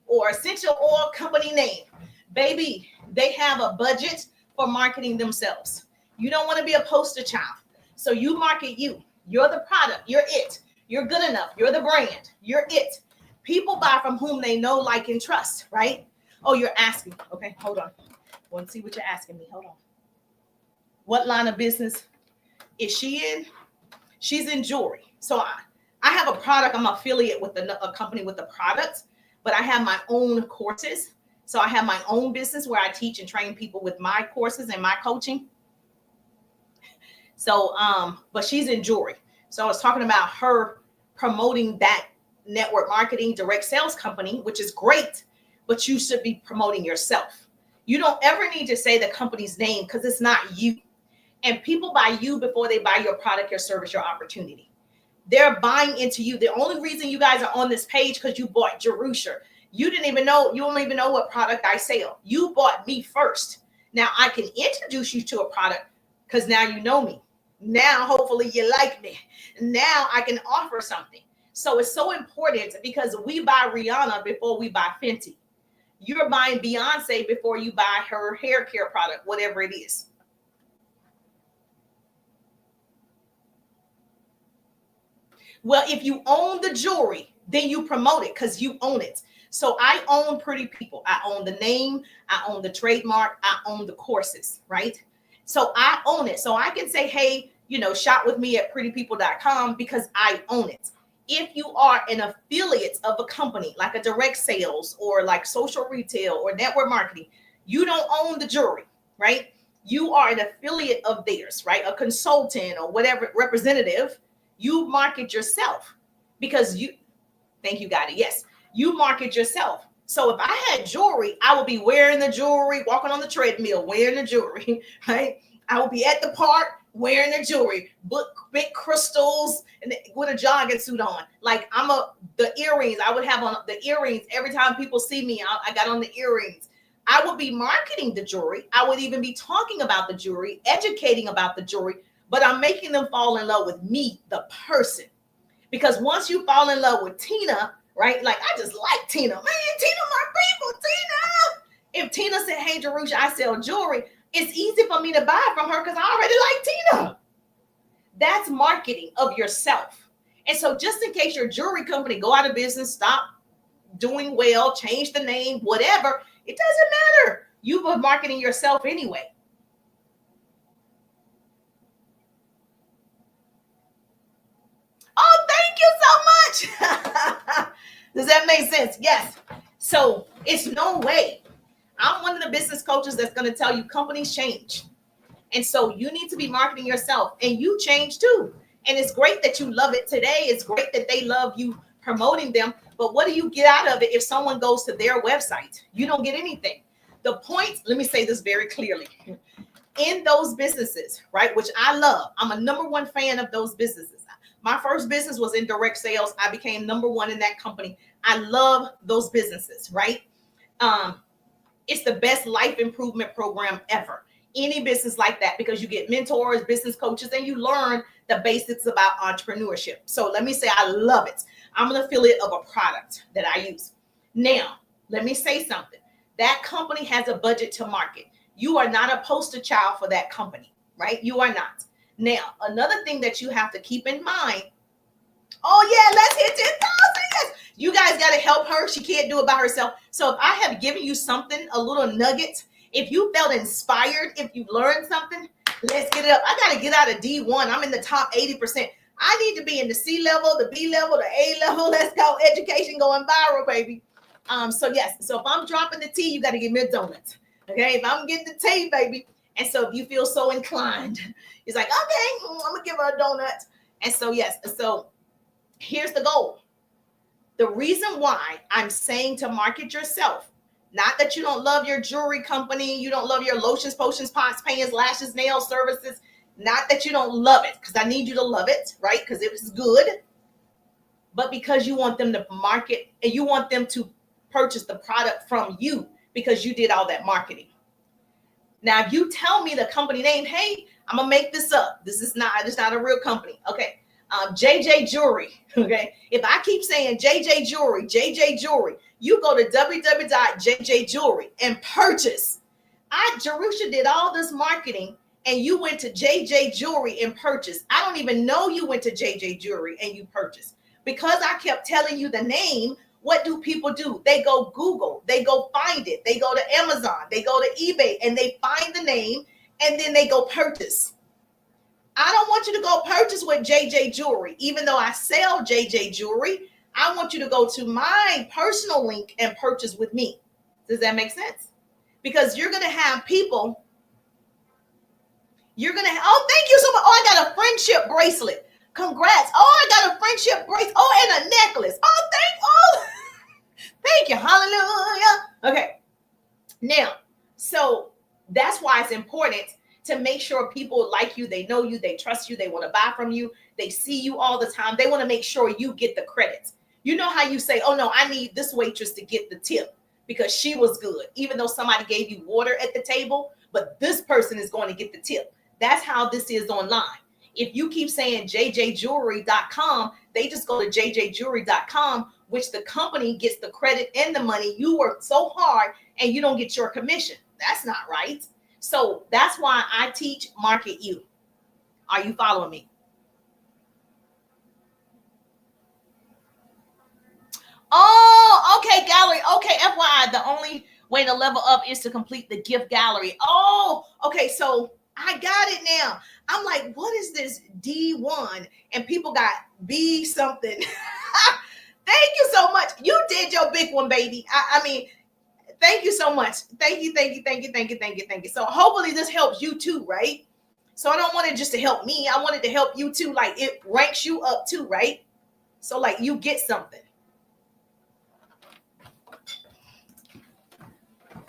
or essential oil company name. Baby, they have a budget for marketing themselves. You don't want to be a poster child. So you market you. You're the product. You're it. You're good enough. You're the brand. You're it. People buy from whom they know, like, and trust, right? Oh, you're asking. Okay, hold on. I want to see what you're asking me. Hold on. What line of business is she in? She's in jewelry. So I have a product. I'm affiliate with a company with the product. but I have my own courses. So I have my own business where I teach and train people with my courses and my coaching. So, but she's in jewelry. So I was talking about her promoting that network marketing direct sales company, which is great, but you should be promoting yourself. You don't ever need to say the company's name because it's not you. And people buy you before they buy your product, your service, your opportunity. They're buying into you. The only reason you guys are on this page because you bought Jerusha. You don't even know what product I sell. You bought me first. Now I can introduce you to a product because now you know me. Now, hopefully you like me. Now I can offer something. So it's so important because we buy Rihanna before we buy Fenty. You're buying Beyonce before you buy her hair care product, whatever it is. Well, if you own the jewelry, then you promote it because you own it. So I own Pretty People. I own the name. I own the trademark. I own the courses, right? So I own it. So I can say, hey, shop with me at prettypeople.com because I own it. If you are an affiliate of a company like a direct sales or like social retail or network marketing, you don't own the jewelry, right? You are an affiliate of theirs, right? A consultant or whatever representative. You market yourself because thank you, got it. Yes, you market yourself. So if I had jewelry, I would be wearing the jewelry, walking on the treadmill, wearing the jewelry, right? I would be at the park wearing the jewelry, big crystals, and with a jogging suit on. Like the earrings, I would have on the earrings every time people see me. I got on the earrings. I would be marketing the jewelry. I would even be talking about the jewelry, educating about the jewelry, but I'm making them fall in love with me, the person. Because once you fall in love with Tina, right? Like, I just like Tina. Man, Tina, my people, Tina. If Tina said, hey, Jerusha, I sell jewelry, it's easy for me to buy from her because I already like Tina. That's marketing of yourself. And so just in case your jewelry company go out of business, stop doing well, change the name, whatever, it doesn't matter. You were marketing yourself anyway. Oh, thank you so much. Does that make sense? Yes. So it's no way. I'm one of the business coaches that's going to tell you companies change. And so you need to be marketing yourself and you change too. And it's great that you love it today. It's great that they love you promoting them. But what do you get out of it if someone goes to their website? You don't get anything. The point, let me say this very clearly. In those businesses, right, which I love, I'm a number one fan of those businesses. My first business was in direct sales. I became number one in that company. I love those businesses, right? It's the best life improvement program ever. Any business like that, because you get mentors, business coaches, and you learn the basics about entrepreneurship. So let me say I love it. I'm an affiliate of a product that I use. Now, let me say something. That company has a budget to market. You are not a poster child for that company, right? You are not. Now, another thing that you have to keep in mind, oh yeah, let's hit 10,000. Yes. You guys got to help her. She can't do it by herself. So if I have given you something, a little nugget, if you felt inspired, if you learned something, let's get it up. I got to get out of D1. I'm in the top 80%. I need to be in the C level, the B level, the A level. Let's go. Education going viral, baby. So yes. So if I'm dropping the T, you got to give me a donut. Okay. If I'm getting the T, baby. And so if you feel so inclined, it's like, okay, I'm going to give her a donut. And so, yes. So here's the goal. The reason why I'm saying to market yourself, not that you don't love your jewelry company, you don't love your lotions, potions, pots, pans, lashes, nail services, not that you don't love it, because I need you to love it, right? Because it was good, but because you want them to market and you want them to purchase the product from you because you did all that marketing. Now, if you tell me the company name, hey, I'm going to make this up. This is not a real company. Okay. JJ Jewelry. Okay. If I keep saying JJ Jewelry, you go to www.jjjewelry and purchase. Jerusha did all this marketing and you went to JJ Jewelry and purchased. I don't even know you went to JJ Jewelry and you purchased because I kept telling you the name. What do people do? They go Google, they go find it. They go to Amazon, they go to eBay and they find the name and then they go purchase. I don't want you to go purchase with JJ Jewelry, even though I sell JJ Jewelry. I want you to go to my personal link and purchase with me. Does that make sense? Because you're going to have people, oh, thank you so much. Oh, I got a friendship bracelet. Congrats. Oh, I got a friendship bracelet. Oh, and a necklace. Thank you. Hallelujah. Okay. Now, so that's why it's important to make sure people like you, they know you, they trust you, they want to buy from you, they see you all the time. They want to make sure you get the credit. You know how you say, oh no, I need this waitress to get the tip because she was good, even though somebody gave you water at the table, but this person is going to get the tip. That's how this is online. If you keep saying jjjewelry.com, they just go to jjjewelry.com, which the company gets the credit and the money. You work so hard and you don't get your commission. That's not right. So that's why I teach market you. Are you following me? Oh, okay, gallery. Okay, FYI, the only way to level up is to complete the gift gallery. Oh, okay, so I got it now. I'm like, what is this D1? And people got B something. Thank you so much. You did your big one, baby. I mean, thank you so much. Thank you. So hopefully this helps you too, right? So I don't want it just to help me. I want it to help you too. Like it ranks you up too, right? So like you get something.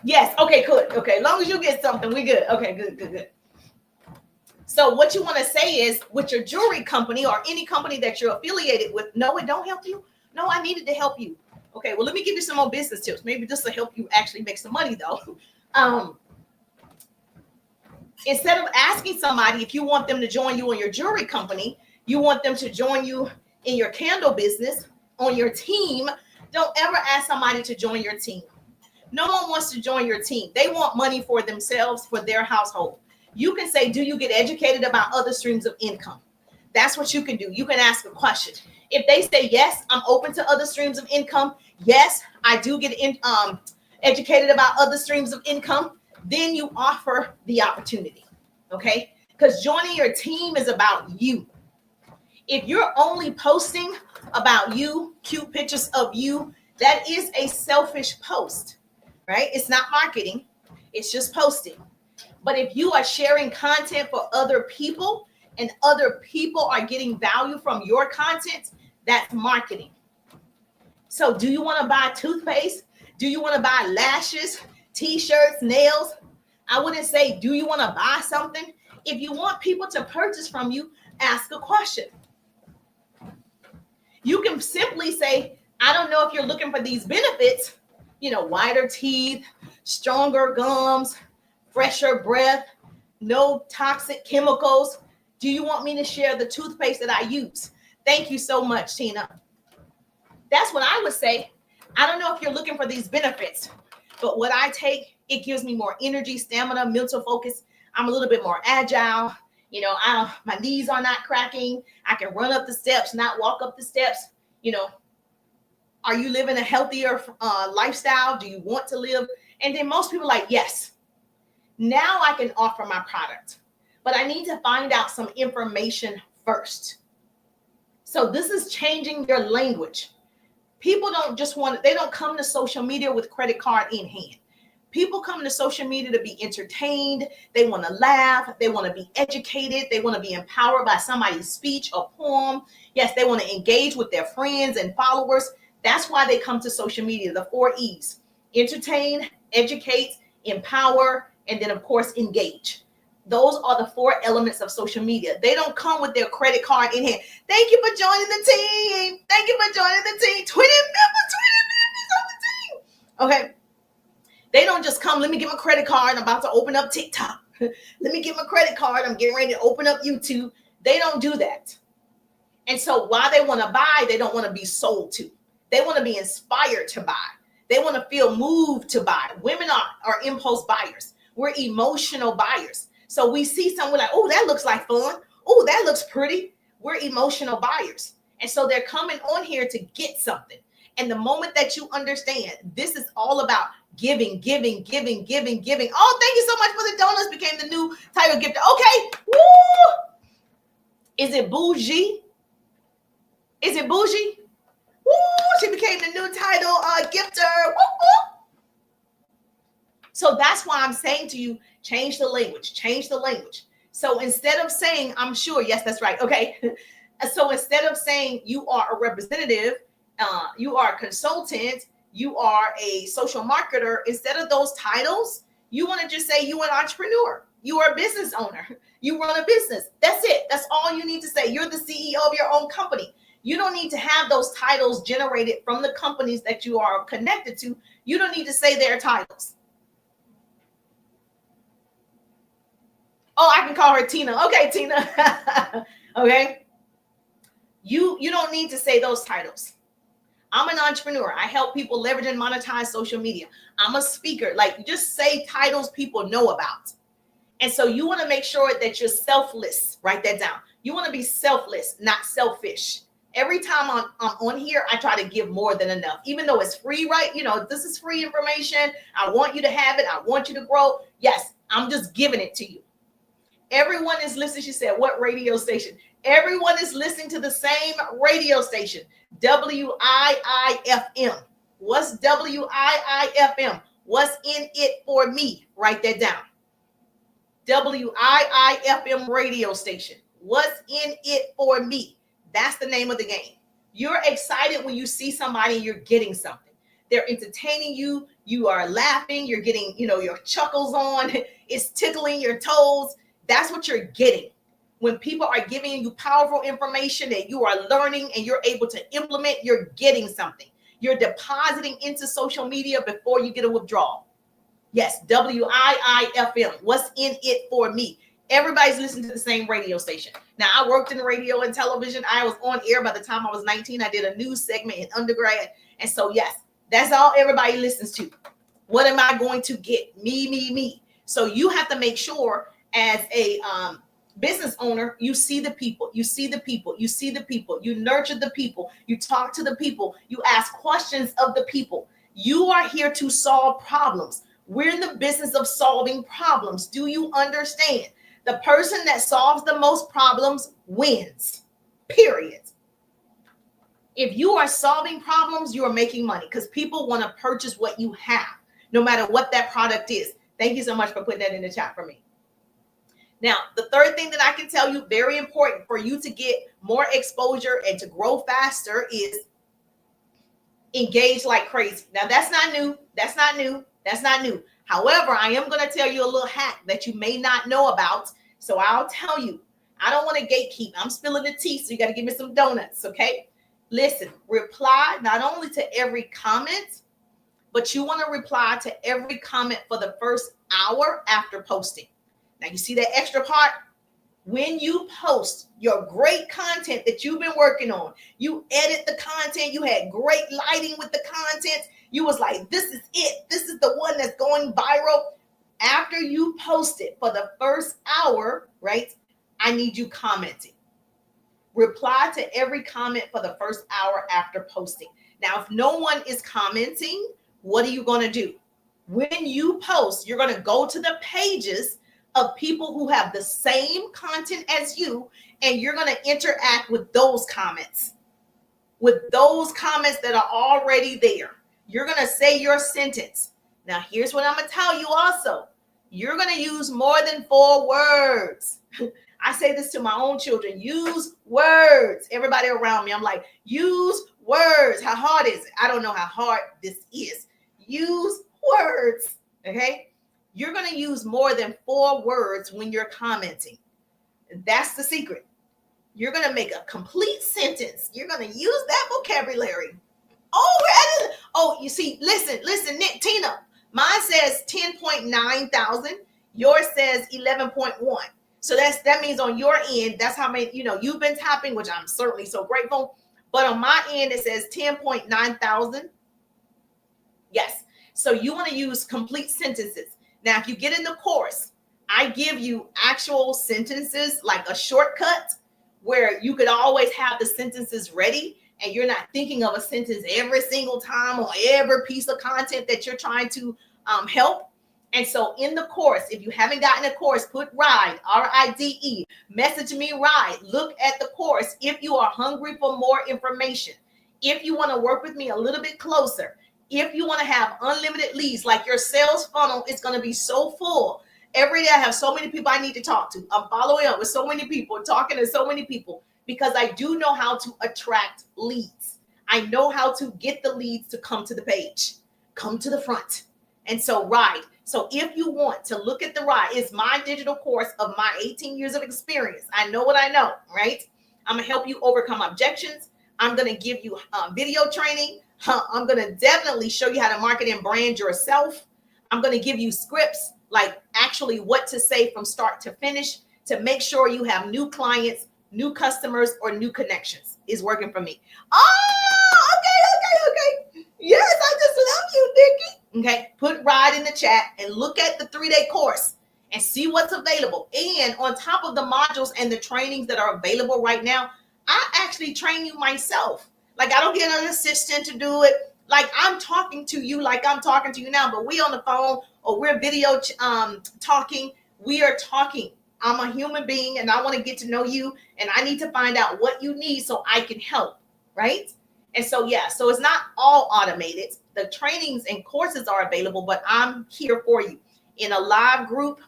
Yes. Okay, good. Okay. As long as you get something, we good. Okay, good. So what you want to say is with your jewelry company or any company that you're affiliated with, no, it don't help you. No, I needed to help you. Okay, well, let me give you some more business tips. Maybe this will help you actually make some money though. Instead of asking somebody if you want them to join you in your jewelry company, you want them to join you in your candle business, on your team. Don't ever ask somebody to join your team. No one wants to join your team. They want money for themselves, for their household. You can say, do you get educated about other streams of income? That's what you can do. You can ask a question. If they say, yes, I'm open to other streams of income. Yes, I do get educated about other streams of income. Then you offer the opportunity. Okay? Because joining your team is about you. If you're only posting about you, cute pictures of you, that is a selfish post, right? It's not marketing. It's just posting. But if you are sharing content for other people and other people are getting value from your content, that's marketing. So do you want to buy toothpaste? Do you want to buy lashes, t-shirts, nails? I wouldn't say, do you want to buy something? If you want people to purchase from you, ask a question. You can simply say, I don't know if you're looking for these benefits, whiter teeth, stronger gums, fresher breath, no toxic chemicals. Do you want me to share the toothpaste that I use? Thank you so much, Tina. That's what I would say. I don't know if you're looking for these benefits, but what I take, it gives me more energy, stamina, mental focus. I'm a little bit more agile. My knees are not cracking. I can run up the steps, not walk up the steps. Are you living a healthier lifestyle? Do you want to live? And then most people are like, yes. Now I can offer my product, but I need to find out some information first. So this is changing your language. People don't just they don't come to social media with credit card in hand. People come to social media to be entertained. They want to laugh. They want to be educated. They want to be empowered by somebody's speech or poem. Yes, they want to engage with their friends and followers. That's why they come to social media, the 4 E's: entertain, educate, empower, and then, of course, engage. Those are the 4 elements of social media. They don't come with their credit card in hand. Thank you for joining the team. Thank you for joining the team. 20 members on the team. Okay. They don't just come, let me get my credit card. I'm about to open up TikTok. Let me get my credit card. I'm getting ready to open up YouTube. They don't do that. And so while they want to buy, they don't want to be sold to. They want to be inspired to buy. They want to feel moved to buy. Women are impulse buyers. We're emotional buyers. So we see someone like, oh, that looks like fun. Oh, that looks pretty. We're emotional buyers. And so they're coming on here to get something. And the moment that you understand, this is all about giving. Oh, thank you so much for the donuts. Became the new title gift. Okay. Woo! Is it bougie? Woo! she became the new title gifter. Whoop, whoop. So that's why I'm saying to you, change the language, change the language. So instead of saying, I'm sure, yes, that's right. Okay. So instead of saying you are a representative, you are a consultant, you are a social marketer, instead of those titles, you want to just say you an entrepreneur. You are a business owner. You run a business. That's it. That's all you need to say. You're the CEO of your own company. You don't need to have those titles generated from the companies that you are connected to. You don't need to say their titles. Oh, I can call her Tina. Okay, Tina. Okay. You don't need to say those titles. I'm an entrepreneur. I help people leverage and monetize social media. I'm a speaker. Like, just say titles people know about. And so you want to make sure that you're selfless. Write that down. You want to be selfless, not selfish. Every time I'm on here, I try to give more than enough, even though it's free, right? You know, this is free information. I want you to have it. I want you to grow. Yes, I'm just giving it to you. Everyone is listening. She said, what radio station? Everyone is listening to the same radio station, WIIFM. What's WIIFM? What's in it for me? Write that down. WIIFM radio station. What's in it for me? That's the name of the game. You're excited when you see somebody and you're getting something. They're entertaining you. You are laughing. You're getting, your chuckles on. It's tickling your toes. That's what you're getting. When people are giving you powerful information that you are learning and you're able to implement, you're getting something. You're depositing into social media before you get a withdrawal. Yes, WIIFM. What's in it for me? Everybody's listening to the same radio station. Now, I worked in radio and television. I was on air by the time I was 19. I did a news segment in undergrad. And so, yes, that's all everybody listens to. What am I going to get? Me. So you have to make sure as a business owner, you see the people, you nurture the people, you talk to the people, you ask questions of the people. You are here to solve problems. We're in the business of solving problems. Do you understand? The person that solves the most problems wins, period. If you are solving problems, you are making money because people want to purchase what you have, no matter what that product is. Thank you so much for putting that in the chat for me. Now, the third thing that I can tell you, very important for you to get more exposure and to grow faster, is engage like crazy. Now, that's not new. However, I am going to tell you a little hack that you may not know about. So I'll tell you. I don't want to gatekeep. I'm spilling the tea, so you got to give me some donuts, okay? Listen, reply not only to every comment, but you want to reply to every comment for the first hour after posting. Now, you see that extra part? When you post your great content that you've been working on, you edit the content, you had great lighting with the content, you was like, this is it. This is the one that's going viral. After you post it for the first hour, right? I need you commenting. Reply to every comment for the first hour after posting. Now, if no one is commenting, what are you going to do? When you post, you're going to go to the pages of people who have the same content as you, and you're going to interact with those comments. With those comments that are already there. You're going to say your sentence. Now, here's what I'm going to tell you also. You're going to use more than 4 words. I say this to my own children. Use words. Everybody around me, I'm like, use words. How hard is it? I don't know how hard this is. Use words, okay? You're going to use more than 4 words when you're commenting. That's the secret. You're going to make a complete sentence. You're going to use that vocabulary. Oh, you see, listen, Nick, Tina. Mine says 10.9 thousand. Yours says 11.1. So that means on your end, that's how many, you've been tapping, which I'm certainly so grateful. But on my end, it says 10.9 thousand. Yes. So you want to use complete sentences. Now, if you get in the course, I give you actual sentences, like a shortcut where you could always have the sentences ready and you're not thinking of a sentence every single time or every piece of content that you're trying to help. And so in the course, if you haven't gotten a course, put RIDE, RIDE, message me RIDE. Look at the course if you are hungry for more information. If you want to work with me a little bit closer, if you want to have unlimited leads, like your sales funnel is going to be so full. Every day I have so many people I need to talk to. I'm following up with so many people, talking to so many people, because I do know how to attract leads. I know how to get the leads to come to the page, come to the front. And so ride. So if you want to look at the ride, it's my digital course of my 18 years of experience. I know what I know, right? I'm going to help you overcome objections. I'm going to give you video training. I'm going to definitely show you how to market and brand yourself. I'm going to give you scripts, like actually what to say from start to finish, to make sure you have new clients, new customers, or new connections. Is working for me. Oh, okay. Yes, I just love you, Nikki. Okay, put ride in the chat and look at the 3-day course and see what's available. And on top of the modules and the trainings that are available right now, I actually train you myself. Like, I don't get an assistant to do it. Like, I'm talking to you like I'm talking to you now, but we on the phone or we're video talking. We are talking. I'm a human being and I want to get to know you, and I need to find out what you need so I can help, right? And so, yeah, so it's not all automated. The trainings and courses are available, but I'm here for you in a live group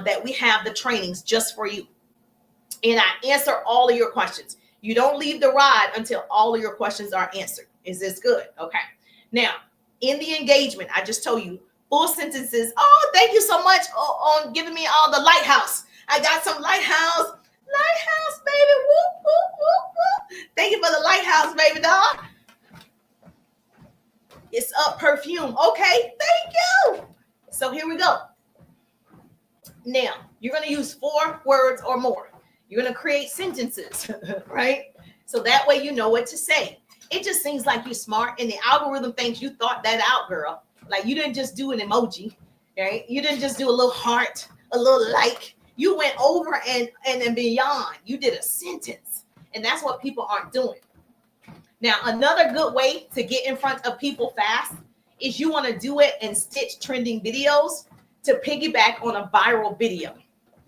that we have the trainings just for you. And I answer all of your questions. You don't leave the ride until all of your questions are answered. Is this good? Okay. Now, in the engagement, I just told you full sentences. Oh, thank you so much on giving me all the lighthouse. I got some lighthouse, baby. Whoop, whoop, whoop, whoop. Thank you for the lighthouse, baby doll. It's up perfume. Okay, thank you. So here we go. Now, you're going to use 4 words or more. You're going to create sentences, right? So that way you know what to say. It just seems like you're smart, and the algorithm thinks you thought that out, girl. Like, you didn't just do an emoji, right? You didn't just do a little heart, a little like. You went over and beyond. You did a sentence, and that's what people aren't doing. Now, another good way to get in front of people fast is you want to do it and stitch trending videos to piggyback on a viral video,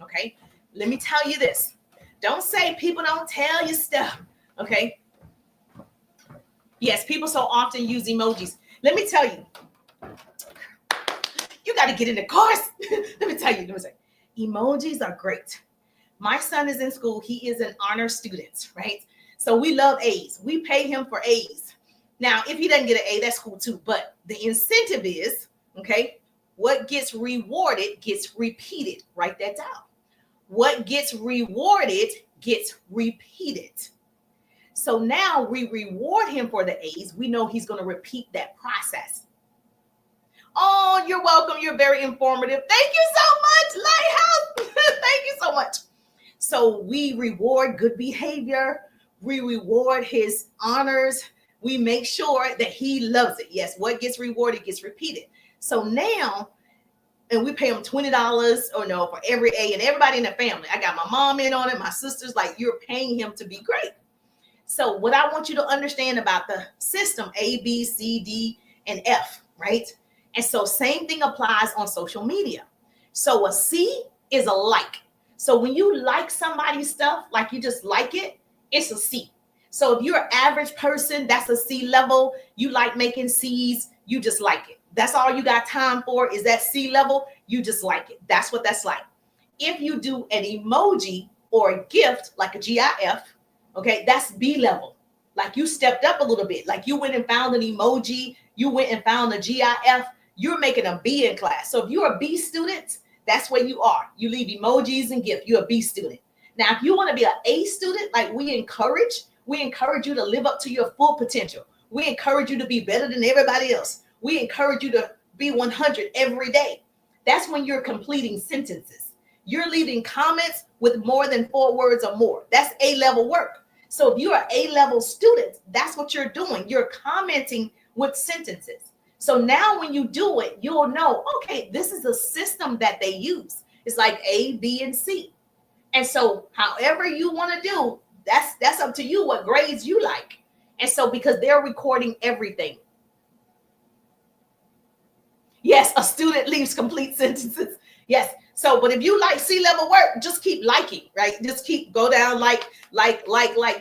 okay? Let me tell you this. Don't say people don't tell you stuff, okay? Yes, people so often use emojis. Let me tell you, you got to get in the course. Let me tell you, emojis are great. My son is in school. He is an honor student, right? So we love A's. We pay him for A's. Now, if he doesn't get an A, that's cool too. But the incentive is, okay, what gets rewarded gets repeated. Write that down. What gets rewarded gets repeated. So now we reward him for the A's. We know he's going to repeat that process. Oh, you're welcome. You're very informative. Thank you so much, Lighthouse. Thank you so much. So we reward good behavior. We reward his honors. We make sure that he loves it. Yes, what gets rewarded gets repeated. So now, and we pay him $20 or no for every A, and everybody in the family. I got my mom in on it, my sisters, like, you're paying him to be great. So what I want you to understand about the system, A, B, C, D, and F, right? And so same thing applies on social media. So a C is a like. So when you like somebody's stuff, like you just like it, it's a C. So if you're an average person, that's a C level. You like making C's, you just like it. That's all you got time for is that C level. You just like it. That's what that's like. If you do an emoji or a gift, like a GIF, okay, that's B level. Like you stepped up a little bit. Like you went and found an emoji. You went and found a GIF. You're making a B in class. So if you're a B student, that's where you are. You leave emojis and gifts. You're a B student. Now, if you want to be an A student, like we encourage you to live up to your full potential. We encourage you to be better than everybody else. We encourage you to be 100 every day. That's when you're completing sentences. You're leaving comments with more than 4 words or more. That's A-level work. So if you're an A-level student, that's what you're doing. You're commenting with sentences. So now when you do it, you'll know, okay, this is a system that they use. It's like A, B, and C. And so however you want to do, that's up to you what grades you like. And so because they're recording everything. Yes, a student leaves complete sentences. Yes. So, but if you like C-level work, just keep liking, right? Just go down like,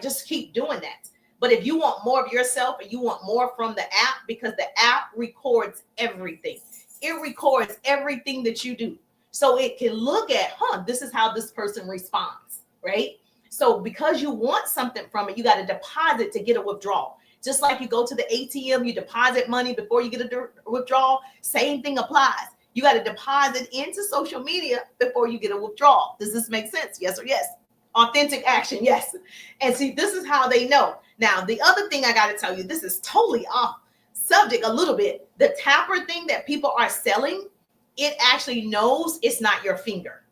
just keep doing that. But if you want more of yourself and you want more from the app, because the app records everything, it records everything that you do. So it can look at, this is how this person responds, right? So because you want something from it, you got to deposit to get a withdrawal. Just like you go to the ATM, you deposit money before you get a withdrawal. Same thing applies. You got to deposit into social media before you get a withdrawal. Does this make sense? Yes or yes? Authentic action, yes. And see, this is how they know. Now, the other thing I got to tell you, this is totally off subject a little bit. The tapper thing that people are selling, it actually knows it's not your finger.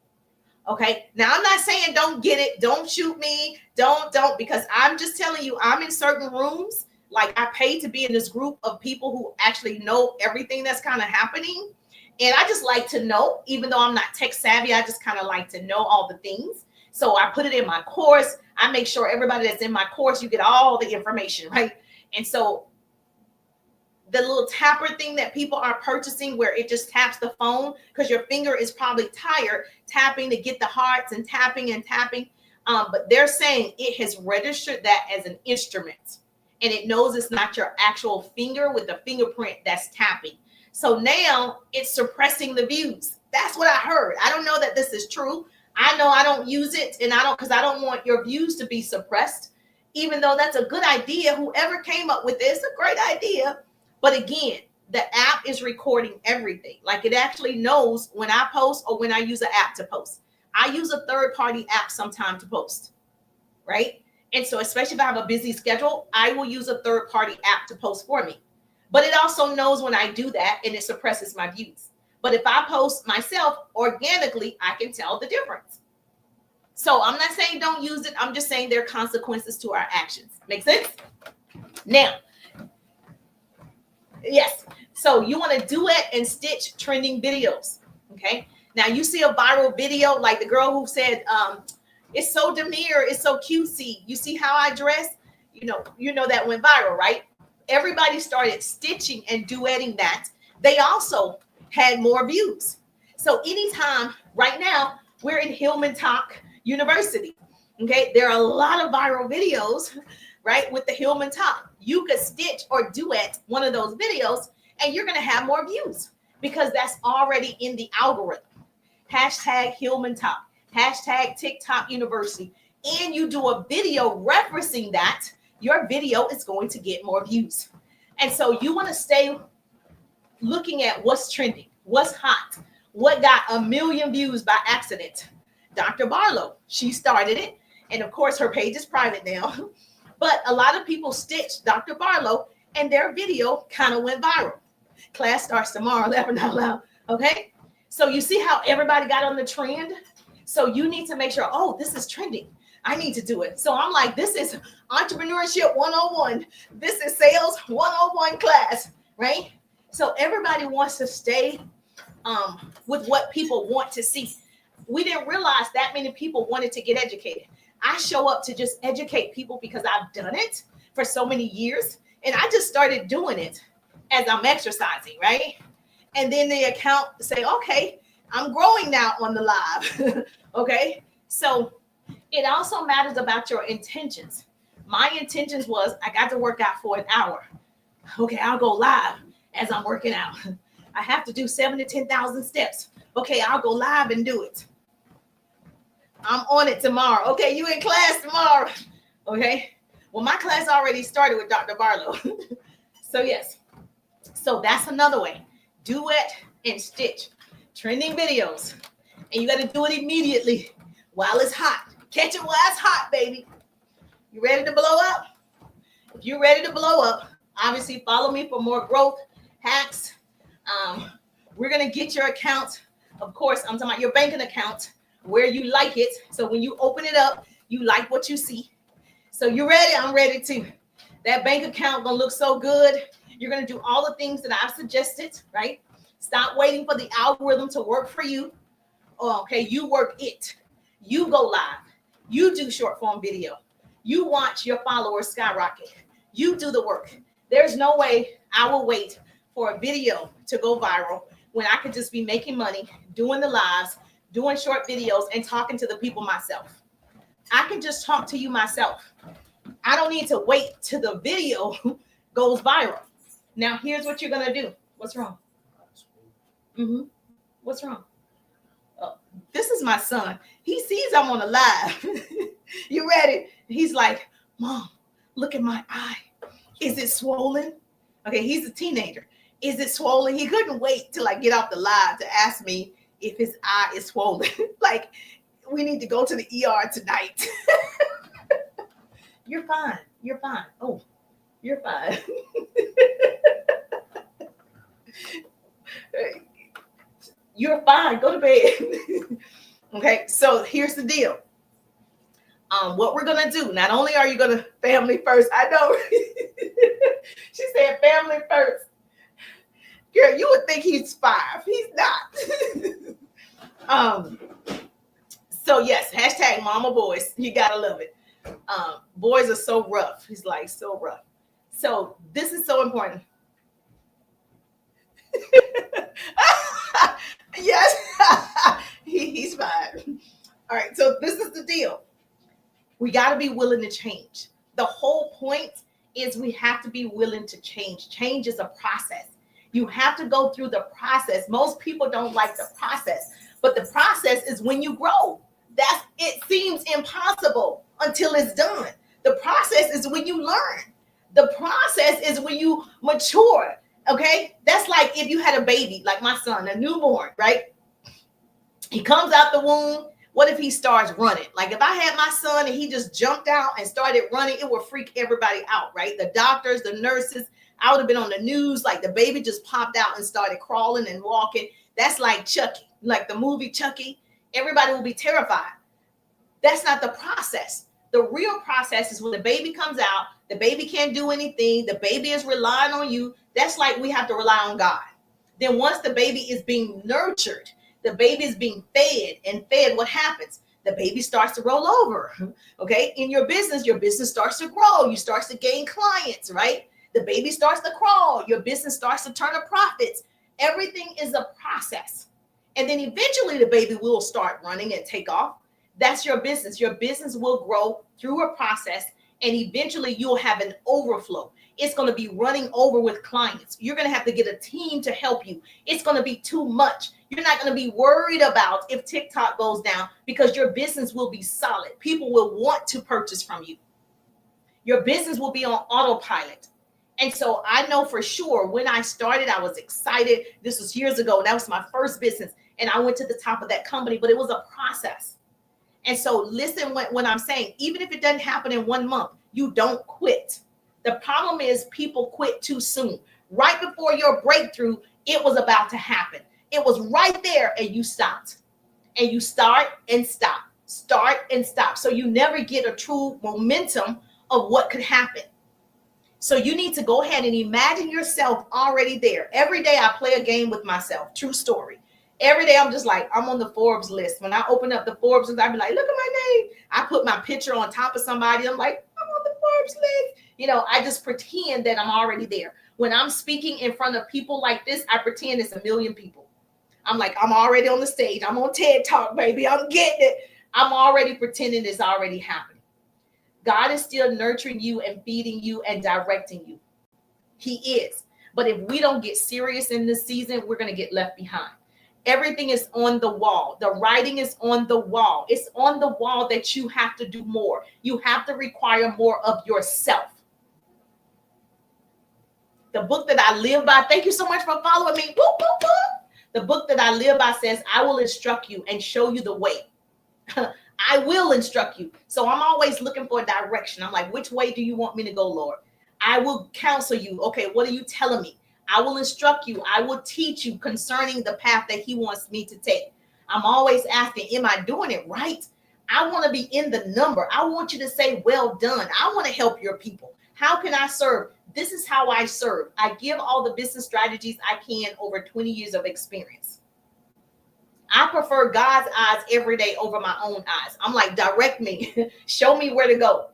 Okay. Now, I'm not saying don't get it. Don't shoot me. Don't, because I'm just telling you, I'm in certain rooms. Like I paid to be in this group of people who actually know everything that's kind of happening. And I just like to know, even though I'm not tech savvy, I just kind of like to know all the things. So I put it in my course. I make sure everybody that's in my course, you get all the information, right? And so the little tapper thing that people are purchasing where it just taps the phone because your finger is probably tired tapping to get the hearts and tapping and tapping. But they're saying it has registered that as an instrument and it knows it's not your actual finger with the fingerprint that's tapping. So now it's suppressing the views. That's what I heard. I don't know that this is true. I know I don't use it and because I don't want your views to be suppressed, even though that's a good idea. Whoever came up with this, a great idea. But again, the app is recording everything. Like it actually knows when I post or when I use an app to post. I use a third-party app sometime to post, right? And so especially if I have a busy schedule, I will use a third-party app to post for me. But it also knows when I do that and it suppresses my views. But if I post myself organically, I can tell the difference. So I'm not saying don't use it. I'm just saying there are consequences to our actions. Make sense? Now, yes. So you want to duet and stitch trending videos. Okay. Now you see a viral video like the girl who said, it's so demure, it's so cutesy. You see how I dress? You know that went viral, right? Everybody started stitching and duetting that. They also had more views. So anytime, right now, we're in Hillman Talk University. Okay, there are a lot of viral videos, right, with the Hillman Talk. You could stitch or duet one of those videos and you're going to have more views because that's already in the algorithm. Hashtag Hillman Talk, hashtag TikTok University. And you do a video referencing that, your video is going to get more views. And so you want to stay looking at what's trending, what's hot, what got 1 million views by accident. Dr. Barlow, she started it. And of course, her page is private now. But a lot of people stitched Dr. Barlow and their video kind of went viral. Class starts tomorrow, laughing out loud. Okay. So you see how everybody got on the trend? So you need to make sure, this is trending. I need to do it. So I'm like, this is entrepreneurship 101. This is sales 101 class, right? So everybody wants to stay with what people want to see. We didn't realize that many people wanted to get educated. I show up to just educate people because I've done it for so many years. And I just started doing it as I'm exercising, right? And then the account say, okay, I'm growing now on the live. Okay. So it also matters about your intentions. My intentions was I got to work out for an hour. Okay, I'll go live as I'm working out. I have to do 7,000 to 10,000 steps. Okay, I'll go live and do it. I'm on it tomorrow. Okay, you in class tomorrow. Okay. Well, my class already started with Dr. Barlow. So yes. So that's another way. Duet and stitch. Trending videos. And you got to do it immediately while it's hot. Catch it while it's hot, baby. You ready to blow up? If you're ready to blow up, obviously follow me for more growth hacks. We're going to get your account. Of course, I'm talking about your banking account where you like it. So when you open it up, you like what you see. So you ready? I'm ready too. That bank account going to look so good. You're going to do all the things that I've suggested, right? Stop waiting for the algorithm to work for you. Okay, you work it. You go live. You do short form video. You watch your followers skyrocket. You do the work. There's no way I will wait for a video to go viral when I could just be making money, doing the lives, doing short videos, and talking to the people myself. I can just talk to you myself. I don't need to wait till the video goes viral. Now, here's what you're going to do. What's wrong? Mm-hmm. What's wrong? Oh, this is my son. He sees I'm on a live. You ready? He's like, Mom, look at my eye. Is it swollen? Okay, he's a teenager. Is it swollen? He couldn't wait till I get off the live to ask me if his eye is swollen. Like, we need to go to the ER tonight. You're fine. You're fine. Oh, you're fine. You're fine. Go to bed. Okay, so here's the deal. What we're gonna do, not only are you gonna family first, I know. She said family first. Girl, you would think he's 5. He's not. So yes, hashtag mama boys. You gotta love it. Boys are so rough. He's like so rough. So this is so important. Yes, he's fine. All right, so this is the deal. We got to be willing to change. The whole point is we have to be willing to change. Change is a process. You have to go through the process. Most people don't like the process, but the process is when you grow. It seems impossible until it's done. The process is when you learn. The process is when you mature. Okay, that's like if you had a baby, like my son, a newborn, right? He comes out the womb. What if he starts running? Like if I had my son and he just jumped out and started running, it would freak everybody out, right? The doctors, the nurses, I would have been on the news. Like the baby just popped out and started crawling and walking. That's like Chucky, like the movie Chucky. Everybody will be terrified. That's not the process. The real process is when the baby comes out, the baby can't do anything. The baby is relying on you. That's like we have to rely on God. Then once the baby is being nurtured, the baby is being fed, what happens? The baby starts to roll over. Okay. In your business starts to grow. You start to gain clients, right? The baby starts to crawl. Your business starts to turn a profits. Everything is a process. And then eventually the baby will start running and take off. That's your business. Your business will grow through a process, and eventually you'll have an overflow. It's going to be running over with clients. You're going to have to get a team to help you. It's going to be too much. You're not going to be worried about if TikTok goes down because your business will be solid. People will want to purchase from you. Your business will be on autopilot. And so I know for sure when I started, I was excited. This was years ago. That was my first business. And I went to the top of that company, but it was a process. And so listen when I'm saying, even if it doesn't happen in 1 month, you don't quit. The problem is people quit too soon. Right before your breakthrough, it was about to happen. It was right there and you stopped. And you start and stop. So you never get a true momentum of what could happen. So you need to go ahead and imagine yourself already there. Every day I play a game with myself. True story. Every day I'm just like, I'm on the Forbes list. When I open up the Forbes list, I be like, look at my name. I put my picture on top of somebody. I'm like, I'm on the Forbes list. You know, I just pretend that I'm already there. When I'm speaking in front of people like this, I pretend it's 1 million people. I'm like, I'm already on the stage. I'm on TED Talk, baby. I'm getting it. I'm already pretending it's already happening. God is still nurturing you and feeding you and directing you. He is. But if we don't get serious in this season, we're going to get left behind. Everything is on the wall. The writing is on the wall. It's on the wall that you have to do more. You have to require more of yourself. The book that I live by, thank you so much for following me. Whoop, whoop, whoop. The book that I live by says, I will instruct you and show you the way. I will instruct you. So I'm always looking for a direction. I'm like, which way do you want me to go, Lord? I will counsel you. Okay, what are you telling me? I will instruct you. I will teach you concerning the path that he wants me to take. I'm always asking, am I doing it right? I want to be in the number. I want you to say, well done. I want to help your people. How can I serve? This is how I serve. I give all the business strategies I can over 20 years of experience. I prefer God's eyes every day over my own eyes. I'm like, direct me. Show me where to go.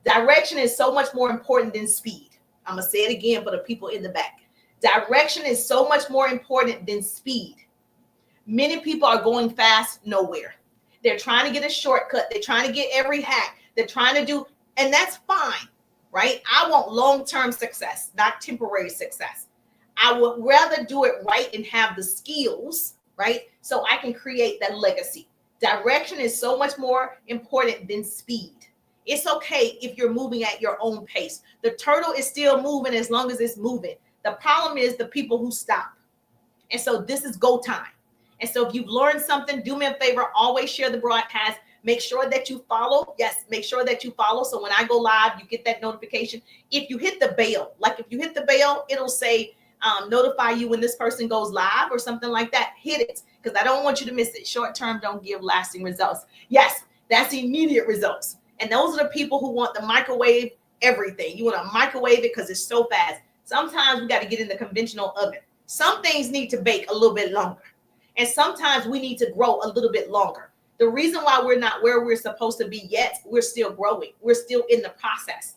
Direction is so much more important than speed. I'm going to say it again for the people in the back. Direction is so much more important than speed. Many people are going fast nowhere. They're trying to get a shortcut. They're trying to get every hack. They're trying to do And that's fine, right? I want long-term success, not temporary success. I would rather do it right and have the skills, right? So I can create that legacy. Direction is so much more important than speed. It's okay if you're moving at your own pace. The turtle is still moving as long as it's moving. The problem is the people who stop. And so this is go time. And so if you've learned something, do me a favor, always share the broadcast. Make sure that you follow. Yes, make sure that you follow. So when I go live, you get that notification. If you hit the bell, like if you hit the bell, it'll say notify you when this person goes live or something like that. Hit it because I don't want you to miss it. Short term don't give lasting results. Yes, that's immediate results. And those are the people who want the microwave everything. You want to microwave it because it's so fast. Sometimes we got to get in the conventional oven. Some things need to bake a little bit longer. And sometimes we need to grow a little bit longer. The reason why we're not where we're supposed to be yet, we're still growing. We're still in the process.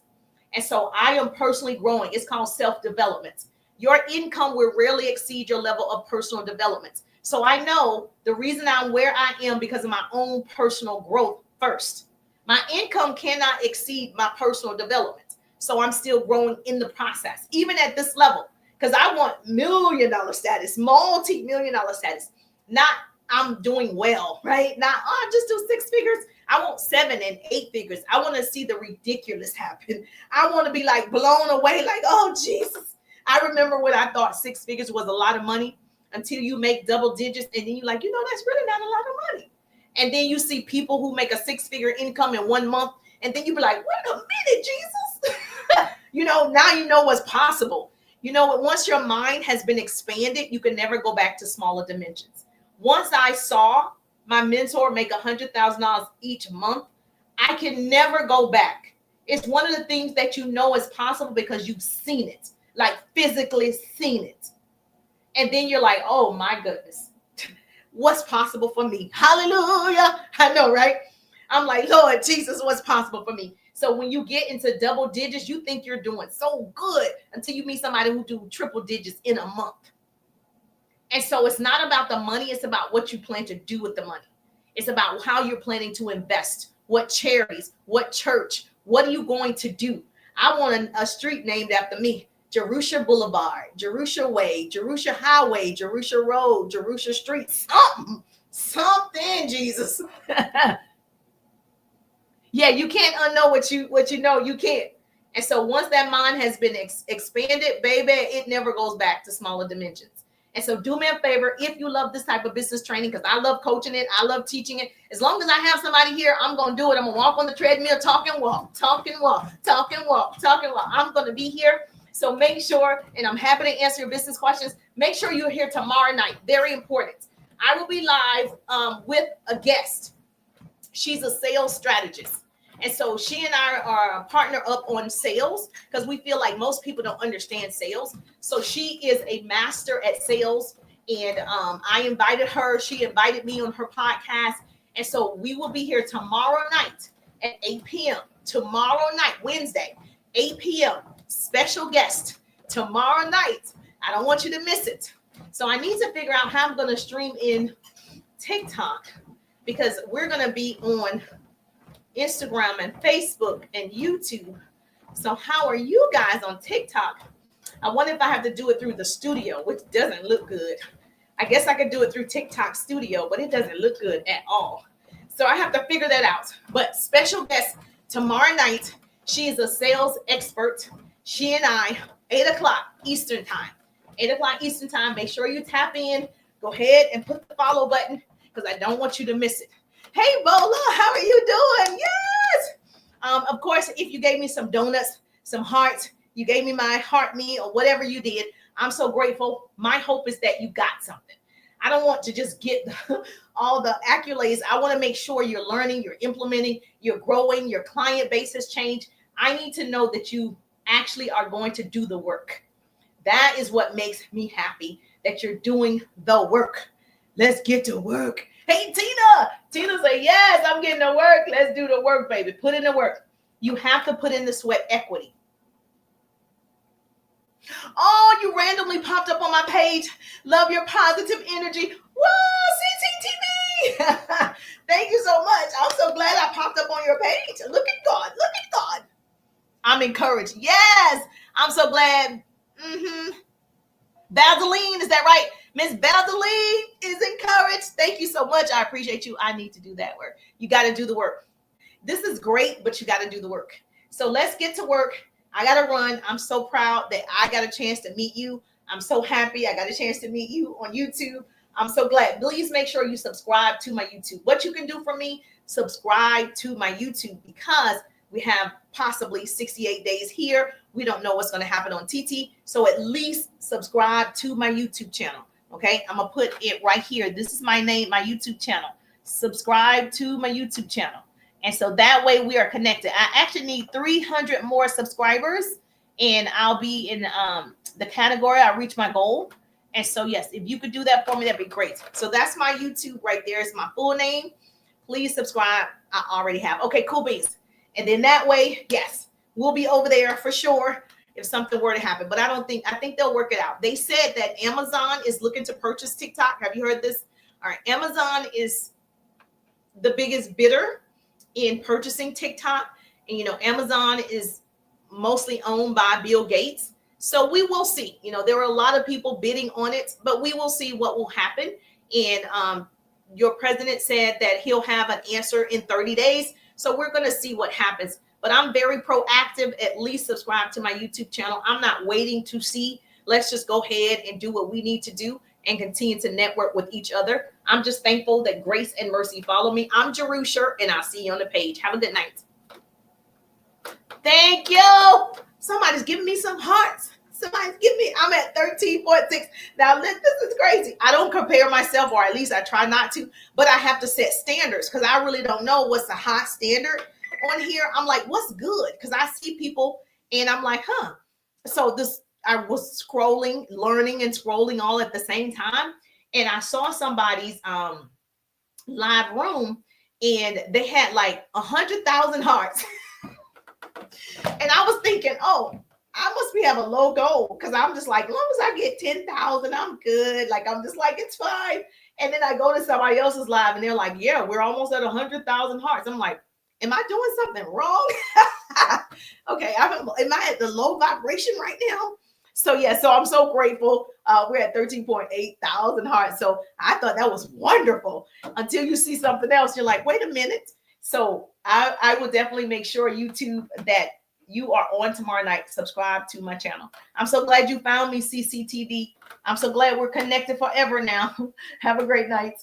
And so I am personally growing. It's called self-development. Your income will rarely exceed your level of personal development. So I know the reason I'm where I am because of my own personal growth first. My income cannot exceed my personal development. So I'm still growing in the process, even at this level, because I want $1 million status, multi-million-dollar status. Not I'm doing well, right? Not, oh, I just do 6 figures. I want 7 and 8 figures. I want to see the ridiculous happen. I want to be like blown away, like, oh, Jesus. I remember when I thought 6 figures was a lot of money until you make double digits. And then you're like, that's really not a lot of money. And then you see people who make a 6-figure income in 1 month. And then you be like, wait a minute, Jesus. Now you know what's possible. Once your mind has been expanded, you can never go back to smaller dimensions. Once I saw my mentor make $100,000 each month, I can never go back. It's one of the things that is possible because you've seen it, like physically seen it. And then you're like, oh my goodness, what's possible for me? Hallelujah. I know, right? I'm like, Lord Jesus, what's possible for me? So when you get into double digits, you think you're doing so good until you meet somebody who do triple digits in a month. And so it's not about the money. It's about what you plan to do with the money. It's about how you're planning to invest, what charities, what church, what are you going to do? I want a street named after me. Jerusha Boulevard, Jerusha Way, Jerusha Highway, Jerusha Road, Jerusha Street, something, Jesus. Yeah, you can't unknow what you know. You can't. And so once that mind has been expanded, baby, it never goes back to smaller dimensions. And so do me a favor, if you love this type of business training, because I love coaching it, I love teaching it. As long as I have somebody here, I'm going to do it. I'm going to walk on the treadmill, talk and walk, talk and walk, talk and walk, talk and walk. I'm going to be here. So make sure, and I'm happy to answer your business questions. Make sure you're here tomorrow night. Very important. I will be live with a guest. She's a sales strategist. And so she and I are a partner up on sales because we feel like most people don't understand sales. So she is a master at sales. And I invited her. She invited me on her podcast. And so we will be here tomorrow night at 8 p.m. Tomorrow night, Wednesday, 8 p.m. Special guest tomorrow night. I don't want you to miss it. So I need to figure out how I'm going to stream in TikTok because we're going to be on Instagram and Facebook and YouTube. So how are you guys on TikTok? I wonder if I have to do it through the studio, which doesn't look good. I guess I could do it through TikTok Studio, but it doesn't look good at all. So I have to figure that out. But special guest tomorrow night. She is a sales expert. She and I, 8 o'clock Eastern time. 8 o'clock Eastern time. Make sure you tap in. Go ahead and put the follow button because I don't want you to miss it. Hey, Bola, how are you doing? Yes. Of course, if you gave me some donuts, some hearts, you gave me my heart me or whatever you did, I'm so grateful. My hope is that you got something. I don't want to just get all the accolades. I want to make sure you're learning, you're implementing, you're growing, your client base has changed. I need to know that you actually are going to do the work. That is what makes me happy, that you're doing the work. Let's get to work. Hey, Tina. Tina say, yes, I'm getting to work. Let's do the work, baby. Put in the work. You have to put in the sweat equity. Oh, you randomly popped up on my page. Love your positive energy. Whoa, CCTV. Thank you so much. I'm so glad I popped up on your page. Look at God. Look at God. I'm encouraged. Yes, I'm so glad. Valdeline, is that right? Miss Valdeline is encouraged. Thank you so much. I appreciate you. I need to do that work. You got to do the work. This is great, but you got to do the work. So let's get to work. I got to run. I'm so proud that I got a chance to meet you. I'm so happy I got a chance to meet you on YouTube. I'm so glad. Please make sure you subscribe to my YouTube. What you can do for me, subscribe to my YouTube, because we have possibly 68 days here. We don't know what's going to happen on TT. So at least subscribe to my YouTube channel. Okay. I'm going to put it right here. This is my name, my YouTube channel. Subscribe to my YouTube channel. And so that way we are connected. I actually need 300 more subscribers, and I'll be in the category. I'll reach my goal. And so, yes, if you could do that for me, that'd be great. So that's my YouTube right there. It's my full name. Please subscribe. I already have. Okay, cool beans. And then that way, yes, we'll be over there for sure if something were to happen. But I think they'll work it out. They said that Amazon is looking to purchase TikTok. Have you heard this? All right. Amazon is the biggest bidder in purchasing TikTok. And, Amazon is mostly owned by Bill Gates. So we will see. There are a lot of people bidding on it, but we will see what will happen. And your president said that he'll have an answer in 30 days. So we're going to see what happens. But I'm very proactive. At least subscribe to my YouTube channel. I'm not waiting to see. Let's just go ahead and do what we need to do and continue to network with each other. I'm just thankful that grace and mercy follow me. I'm Jerusha, and I'll see you on the page. Have a good night. Thank you. Somebody's giving me some hearts. I'm at 13.6. Now, this is crazy. I don't compare myself, or at least I try not to, but I have to set standards because I really don't know what's a high standard on here. I'm like, what's good? Because I see people and I'm like, So I was scrolling, learning and scrolling all at the same time. And I saw somebody's live room, and they had like 100,000 hearts. And I was thinking, oh, I must have a low goal, because I'm just like, as long as I get 10,000, I'm good. Like, I'm just like, it's fine. And then I go to somebody else's live, and they're like, yeah, we're almost at 100,000 hearts. I'm like, am I doing something wrong? Okay, am I at the low vibration right now? So yeah, so I'm so grateful. We're at 13.8 thousand hearts. So I thought that was wonderful until you see something else. You're like, wait a minute. So I will definitely make sure YouTube that you are on tomorrow night. Subscribe to my channel. I'm so glad you found me, CCTV. I'm so glad we're connected forever now. Have a great night.